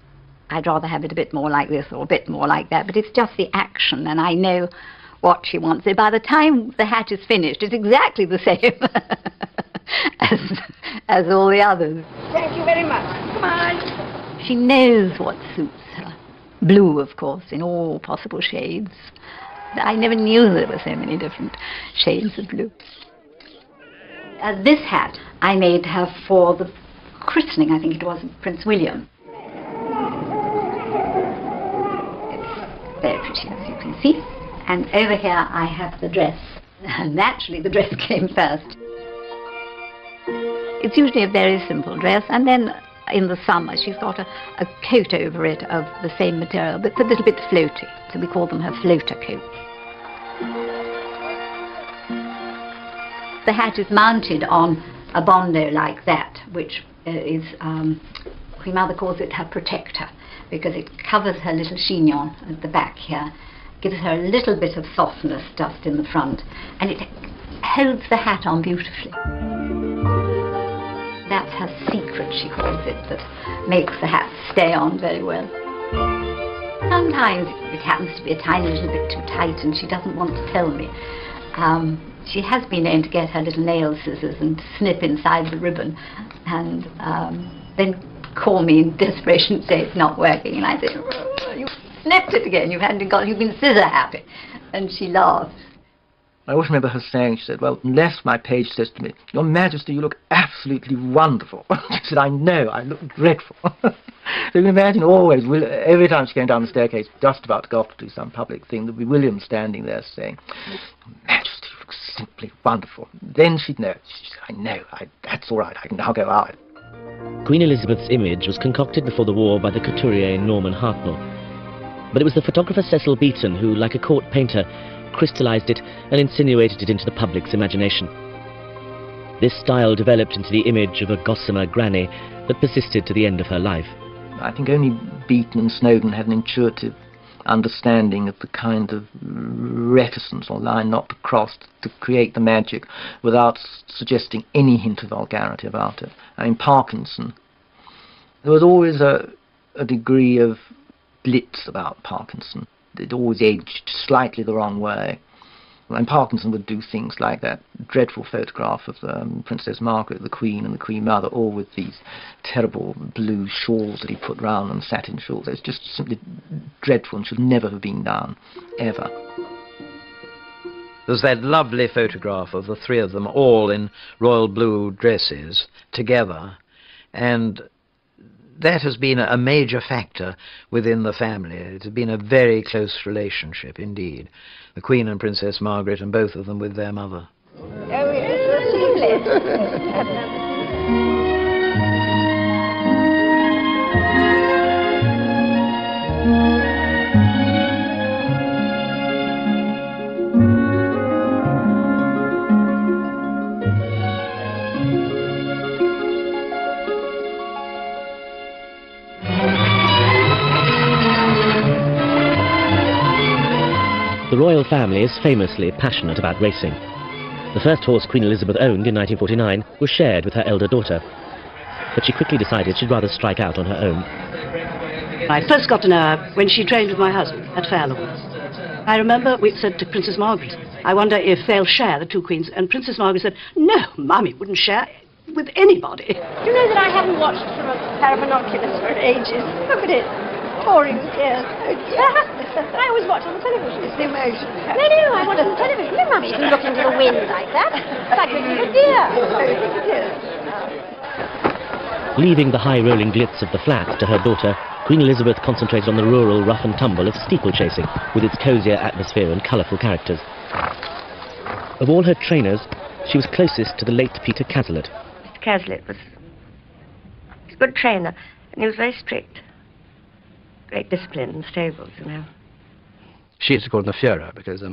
I'd rather have it a bit more like this or a bit more like that, but it's just the action, and I know what she wants. So by the time the hat is finished, it's exactly the same as all the others. Thank you very much. Come on. She knows what suits her. Blue, of course, in all possible shades. I never knew there were so many different shades of blue. This hat I made her for the christening, I think it was, of Prince William. Very pretty, as you can see. And over here I have the dress. Naturally the dress came first. It's usually a very simple dress, and then in the summer she's got a coat over it of the same material, but it's a little bit floaty, so we call them her floater coats. The hat is mounted on a bandeau like that, which is, Queen Mother calls it her protector, because it covers her little chignon at the back here, gives her a little bit of softness just in the front, and it holds the hat on beautifully. That's her secret, she calls it, that makes the hat stay on very well. Sometimes it happens to be a tiny little bit too tight and she doesn't want to tell me. She has been known to get her little nail scissors and snip inside the ribbon, and then call me in desperation and say it's not working, and I say, "You snipped it again. You've been scissor happy," and she laughed. I always remember her saying, she said, "Well, unless my page says to me, 'Your Majesty, you look absolutely wonderful.'" She said, "I know, I look dreadful." So you can imagine always, every time she's going down the staircase, just about to go off to do some public thing, there'd be William standing there saying, "Your Majesty, you look simply wonderful." Then she'd know. She'd say, "I know, that's all right, I can now go out." Queen Elizabeth's image was concocted before the war by the couturier Norman Hartnell. But it was the photographer Cecil Beaton who, like a court painter, crystallized it and insinuated it into the public's imagination. This style developed into the image of a gossamer granny that persisted to the end of her life. I think only Beaton and Snowdon had an intuitive understanding of the kind of reticence or line not to cross to create the magic without suggesting any hint of vulgarity about it. I mean, Parkinson, there was always a degree of blitz about Parkinson. It always edged slightly the wrong way. And Parkinson would do things like that dreadful photograph of Princess Margaret, the Queen, and the Queen Mother, all with these terrible blue shawls that he put round them, satin shawls. It's just simply dreadful and should never have been done, ever. There's that lovely photograph of the three of them all in royal blue dresses together, and that has been a major factor within the family. It has been a very close relationship indeed. The Queen and Princess Margaret, and both of them with their mother. Oh, it's lovely. The royal family is famously passionate about racing. The first horse Queen Elizabeth owned in 1949 was shared with her elder daughter, but she quickly decided she'd rather strike out on her own. I first got to know her when she trained with my husband at Fairlawn. I remember we said to Princess Margaret, "I wonder if they'll share, the two queens," and Princess Margaret said, "No, Mummy wouldn't share with anybody." You know that I haven't watched from a pair of binoculars for ages. Look at it. Pouring tears. Oh dear. I always watch on the television. It's the emotion. No, I watch on the television. No, Mummy, you look into the wind like that. It's like looking at a deer. Leaving the high-rolling glitz of the flat to her daughter, Queen Elizabeth concentrated on the rural rough and tumble of steeplechasing, with its cosier atmosphere and colourful characters. Of all her trainers, she was closest to the late Peter Cazalet. Mr. Cazalet was a good trainer, and he was very strict. Great discipline in the stables, you know. She used to call him the Führer because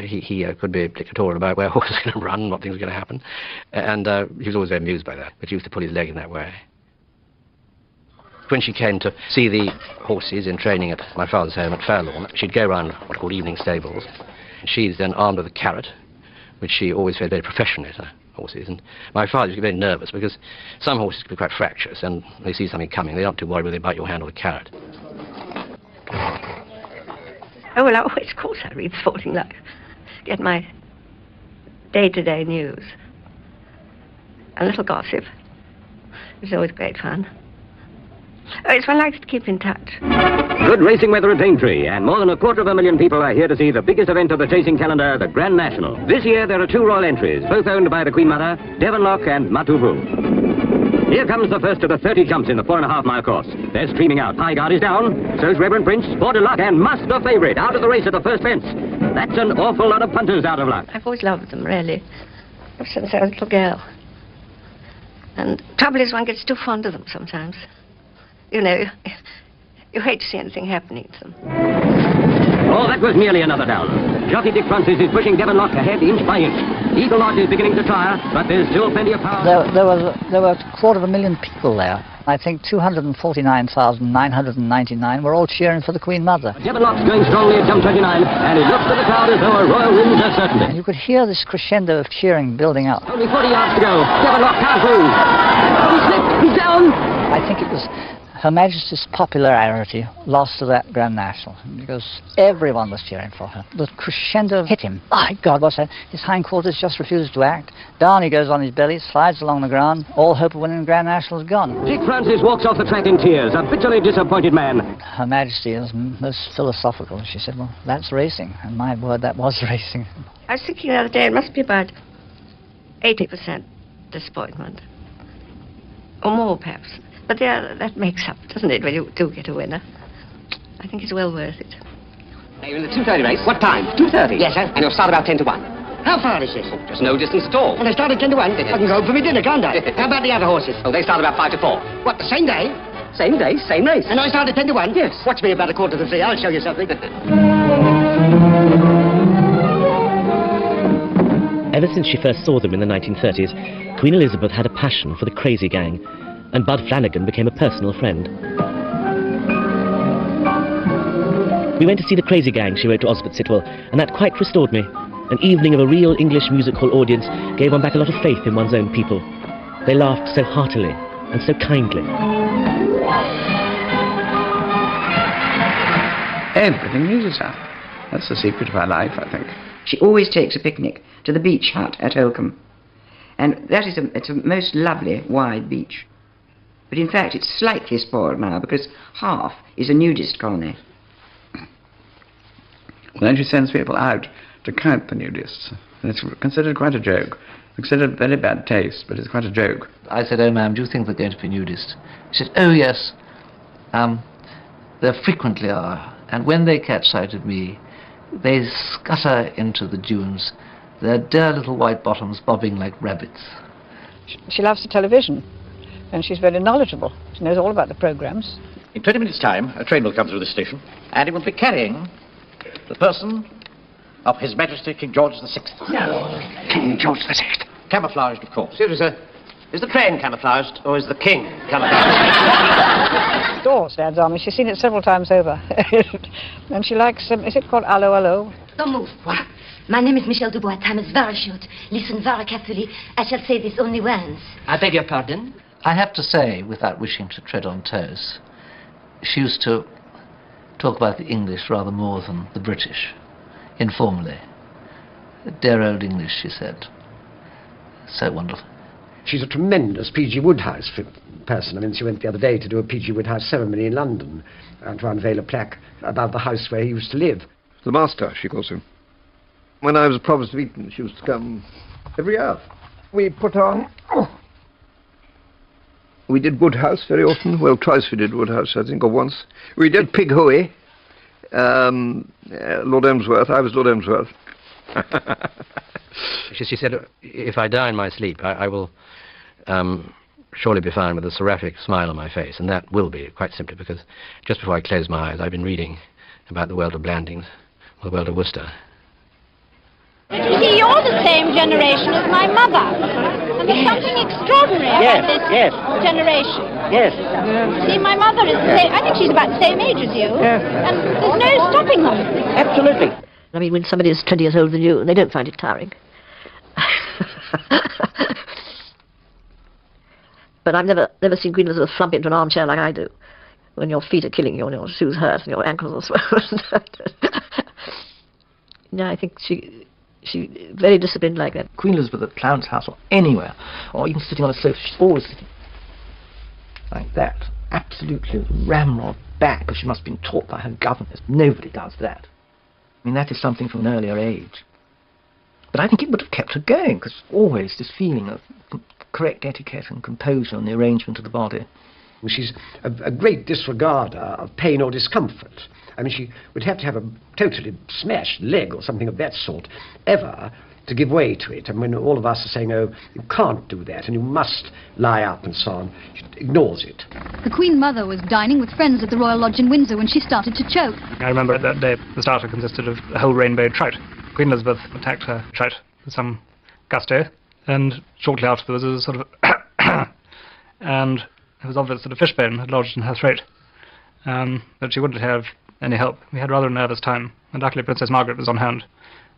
he could be dictatorial about where horses were going to run, what things were going to happen, and he was always very amused by that, but he used to pull his leg in that way. When she came to see the horses in training at my father's home at Fairlawn, she'd go around what are called evening stables. She's then armed with a carrot, which she always fed very professionally to horses, and my father used to get very nervous because some horses can be quite fractious, and they see something coming, they're not too worried whether they bite your hand or the carrot. Oh, well, of course I read Sporting Life. Get my day-to-day news. A little gossip. It's always great fun. Oh, it's one likes to keep in touch. Good racing weather at Daintree, and more than 250,000 people are here to see the biggest event of the chasing calendar, the Grand National. This year there are 2 royal entries, both owned by the Queen Mother, Devonlock and Matuvu. Here comes the first of the 30 jumps in the 4.5-mile course. They're streaming out. Highguard is down. So's Reverend Prince, Bois de Luck, and Must the Favourite out of the race at the first fence. That's an awful lot of punters out of luck. I've always loved them, really, since I was a little girl. And the trouble is one gets too fond of them sometimes. You know, you hate to see anything happening to them. Oh, that was merely another down. Jockey Dick Francis is pushing Devonlock ahead inch by inch. Eagle Lodge is beginning to tire, but there's still plenty of power. There were 250,000 people there. I think 249,999 were all cheering for the Queen Mother. Devonlock's going strongly at jump 29, and it looks to the crowd as though a royal Windsor certainty. And you could hear this crescendo of cheering building up. Only 40 yards to go. Devonlock can't move. Oh, he slipped. He's down. I think it was Her Majesty's popularity lost to that Grand National because everyone was cheering for her. The crescendo hit him. My God, what's that? His hindquarters just refused to act. Down he goes on his belly, slides along the ground. All hope of winning the Grand National is gone. Dick Francis walks off the track in tears, a bitterly disappointed man. Her Majesty is most philosophical. She said, well, that's racing. And my word, that was racing. I was thinking the other day, it must be about 80% disappointment. Or more, perhaps. But yeah, that makes up, doesn't it, when you do get a winner? I think it's well worth it. You're in the 2:30 race. What time? 2:30. Yes, sir. And you'll start about 10 to 1. How far is this? Just no distance at all. Well, I start at 10 to 1. I can go home for my dinner, can't I? How about the other horses? Oh, they start about 5 to 4. What, the same day? Same day, same race. And I start at 10 to 1? Yes. Watch me about 2:45 to 3. I'll show you something. Ever since she first saw them in the 1930s, Queen Elizabeth had a passion for the Crazy Gang, and Bud Flanagan became a personal friend. We went to see the Crazy Gang, she wrote to Osbert Sitwell, and that quite restored me. An evening of a real English music hall audience gave one back a lot of faith in one's own people. They laughed so heartily and so kindly. Everything amuses her. That's the secret of her life, I think. She always takes a picnic to the beach hut at Oakham. And that is it's a most lovely, wide beach. But in fact, it's slightly spoiled now because half is a nudist colony. Well, then she sends people out to count the nudists. And it's considered quite a joke. Considered very bad taste, but it's quite a joke. I said, oh, ma'am, do you think they're going to be nudists? She said, oh, yes. There frequently are. And when they catch sight of me, they scutter into the dunes, their dear little white bottoms bobbing like rabbits. She loves the television, and she's very knowledgeable. She knows all about the programs. In 20 minutes' time, a train will come through the station, and it will be carrying the person of His Majesty King George VI. No, King George VI. Camouflaged, of course. Is the train camouflaged, or is the king camouflaged? Adores Dad's Army. She's seen it several times over. And she likes, is it called Allo Allo? Don't move. What? My name is Michel Dubois. Time is very short. Listen very carefully. I shall say this only once. I beg your pardon? I have to say, without wishing to tread on toes, she used to talk about the English rather more than the British, informally. Dear old English, she said. So wonderful. She's a tremendous P.G. Woodhouse person. I mean, she went the other day to do a P.G. Woodhouse ceremony in London and to unveil a plaque above the house where he used to live. The master, she calls him. When I was a Provost of Eton, she used to come every year. We put on... We did Woodhouse very often. Well, twice we did Woodhouse, I think, or once. We did Pig Hoey. Lord Emsworth. I was Lord Emsworth. She said, if I die in my sleep, I will surely be found with a seraphic smile on my face, and that will be, quite simply, because just before I close my eyes, I've been reading about the world of Blandings, or the world of Worcester. You see, you're the same generation as my mother. And there's something extraordinary about this generation. Yes. See, my mother is the same, I think she's about the same age as you. And there's no stopping them. Absolutely. I mean, when somebody is 20 years older than you, they don't find it tiring. But I've never seen Queen Elizabeth flump into an armchair like I do, when your feet are killing you and your shoes hurt and your ankles are swollen. No, I think she very disciplined like that. Queen Elizabeth at Clarence House or anywhere, or even sitting on a sofa, she's always sitting like that, absolutely ramrod back, because she must have been taught by her governess. Nobody does that. I mean, that is something from an earlier age. But I think it would have kept her going, because always this feeling of correct etiquette and composure and the arrangement of the body. She's a great disregarder of pain or discomfort. I mean, she would have to have a totally smashed leg or something of that sort ever to give way to it. And when all of us are saying, oh, you can't do that and you must lie up and so on, she ignores it. The Queen Mother was dining with friends at the Royal Lodge in Windsor when she started to choke. I remember that day the starter consisted of a whole rainbow trout. Queen Elizabeth attacked her trout with some gusto, and shortly afterwards there was a sort of and it was obvious that a fishbone had lodged in her throat, that she wouldn't have any help. We had rather a nervous time, and luckily Princess Margaret was on hand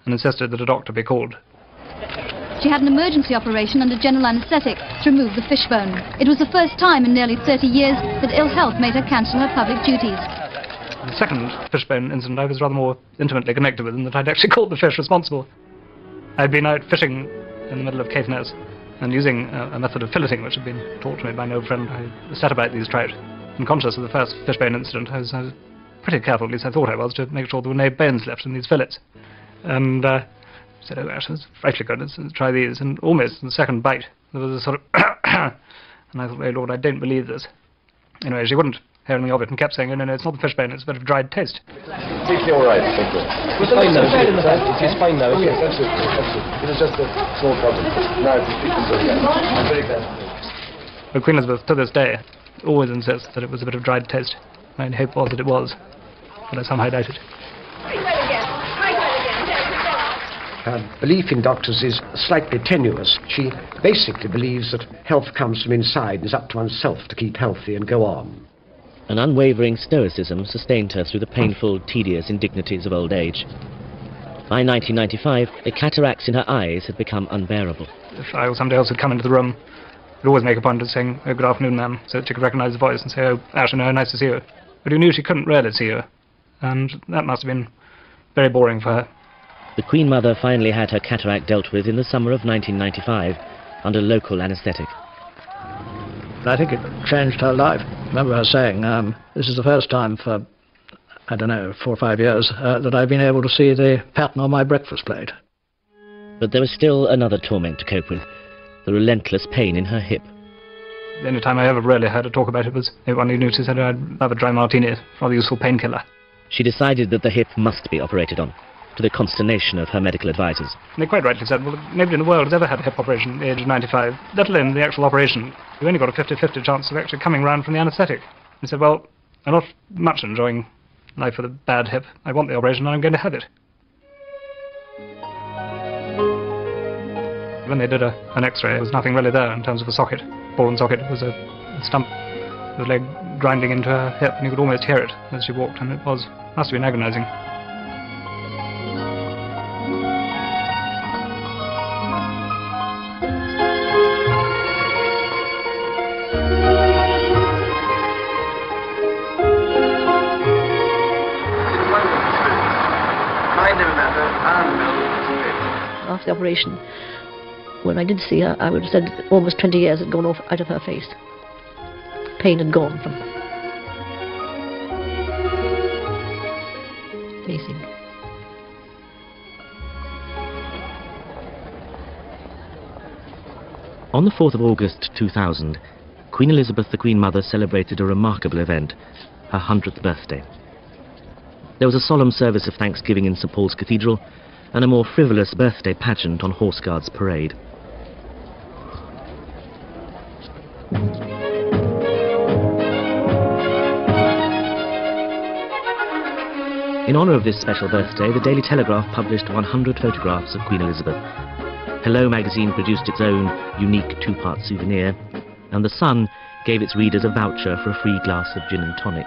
and insisted that a doctor be called. she had an emergency operation under general anaesthetic to remove the fishbone. It was the first time in nearly 30 years that ill health made her cancel her public duties. The second fishbone incident I was rather more intimately connected with, in that I'd actually caught the fish responsible. I'd been out fishing in the middle of Caithness and using a method of filleting which had been taught to me by an old friend. I set about these trout. And conscious of the first fishbone incident, I was pretty careful, at least I thought I was, to make sure there were no bones left in these fillets. And said, oh, gosh, that's frightfully good, let's try these. And almost in the second bite, there was a sort of and I thought, oh, Lord, I don't believe this. Anyway, she wouldn't hear anything of it and kept saying, oh, no, it's not the fishbone, it's a bit of dried toast. Completely all right, thank you. It's fine now, it's fine now, yes, absolutely, absolutely. It was just a small problem. Now it's okay. I'm very glad. But Queen Elizabeth, to this day, always insists that it was a bit of dried toast. My only hope was that it was, but I somehow doubt it. Her belief in doctors is slightly tenuous. She basically believes that health comes from inside and is up to oneself to keep healthy and go on. An unwavering stoicism sustained her through the painful, tedious indignities of old age. By 1995, the cataracts in her eyes had become unbearable. If I or somebody else had come into the room, I'd always make a point of saying, oh, good afternoon, ma'am, so that she could recognise the voice and say, oh, Ashton, oh, nice to see you. But you knew she couldn't really see you, and that must have been very boring for her. The Queen Mother finally had her cataract dealt with in the summer of 1995, under local anaesthetic. I think it changed her life. I remember her saying, this is the first time for, I don't know, 4 or 5 years, that I've been able to see the pattern on my breakfast plate. But there was still another torment to cope with, the relentless pain in her hip. The only time I ever really heard her talk about it was one evening she said, oh, I'd love a dry martini, a rather useful painkiller. She decided that the hip must be operated on, to the consternation of her medical advisors. And they quite rightly said, well, nobody in the world has ever had a hip operation at the age of 95, let alone the actual operation. You've only got a 50-50 chance of actually coming round from the anaesthetic. He said, well, I'm not much enjoying life with a bad hip. I want the operation and I'm going to have it. When they did an x-ray, there was nothing really there in terms of a socket, ball and socket. It was a stump, the leg grinding into her hip, and you could almost hear it as she walked, and it must have been agonising. After the operation, when I did see her, I would have said almost 20 years had gone off out of her face. Pain had gone from facing. On the 4th of August 2000, Queen Elizabeth the Queen Mother celebrated a remarkable event, her 100th birthday. There was a solemn service of thanksgiving in St Paul's Cathedral and a more frivolous birthday pageant on Horse Guards Parade. In honour of this special birthday, the Daily Telegraph published 100 photographs of Queen Elizabeth. Hello magazine produced its own unique 2-part souvenir, and The Sun gave its readers a voucher for a free glass of gin and tonic.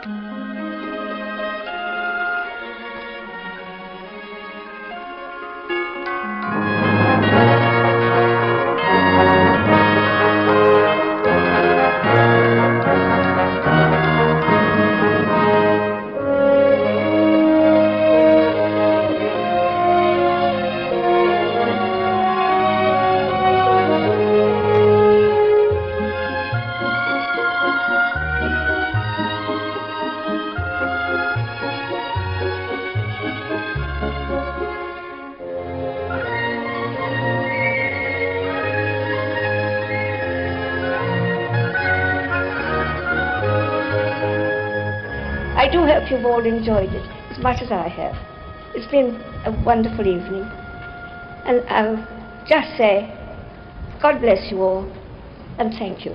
I do hope you've all enjoyed it as much as I have. It's been a wonderful evening. And I'll just say, God bless you all, and thank you.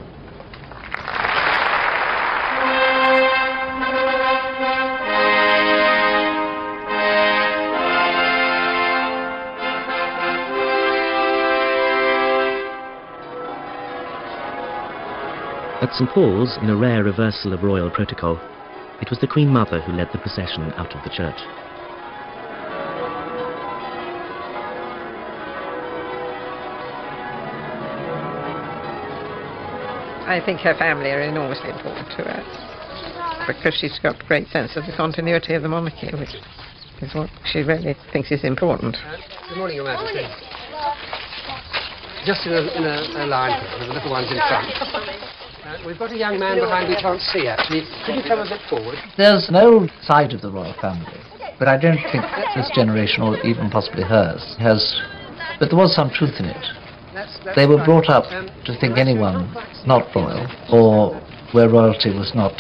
At St Paul's, in a rare reversal of royal protocol, it was the Queen Mother who led the procession out of the church. I think her family are enormously important to her, because she's got great sense of the continuity of the monarchy, which is what she really thinks is important. Good morning, Your Majesty. Just in a line here, with the little ones in front. We've got a young man behind we can't see, actually. Could you come a bit forward? There's an old side of the royal family, but I don't think this generation, or even possibly hers, has... But there was some truth in it. They were brought up to think anyone not royal, or where royalty was not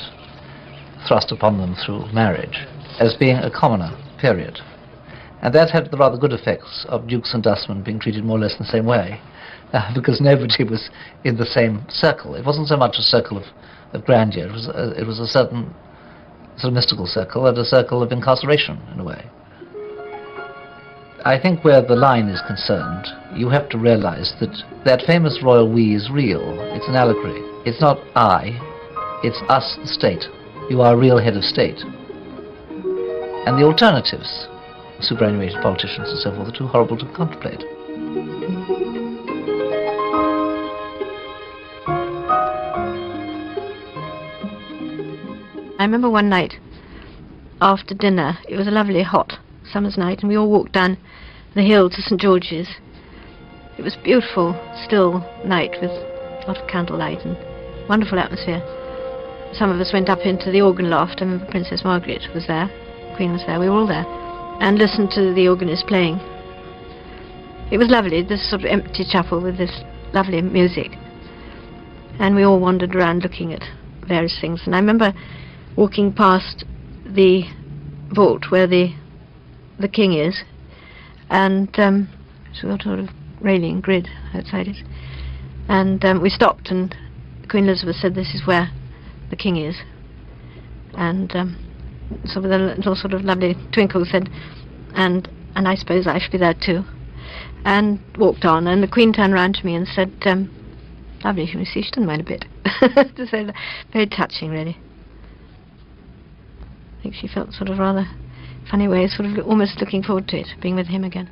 thrust upon them through marriage, as being a commoner, period. And that had the rather good effects of dukes and dustmen being treated more or less in the same way, because nobody was in the same circle. It wasn't so much a circle of grandeur, it was a certain sort of mystical circle, and a circle of incarceration, in a way. I think where the line is concerned, you have to realize that that famous royal we is real. It's an allegory. It's not I, it's us, the state. You are a real head of state. And the alternatives, superannuated politicians and so forth, are too horrible to contemplate. I remember one night after dinner, it was a lovely hot summer's night, and we all walked down the hill to St. George's. It was a beautiful, still night with a lot of candlelight and wonderful atmosphere. Some of us went up into the organ loft. I remember Princess Margaret was there, the Queen was there, we were all there, and listened to the organist playing. It was lovely, this sort of empty chapel with this lovely music. And we all wandered around looking at various things. And I remember walking past the vault where the king is, and sort of railing grid outside it, and we stopped, and Queen Elizabeth said, "This is where the king is," and so with a little sort of lovely twinkle said, and I suppose I should be there too, and walked on, and the Queen turned round to me and said, "Lovely, you see, she didn't mind a bit." To say that, very touching, really. I think she felt sort of rather funny way, sort of almost looking forward to it, being with him again.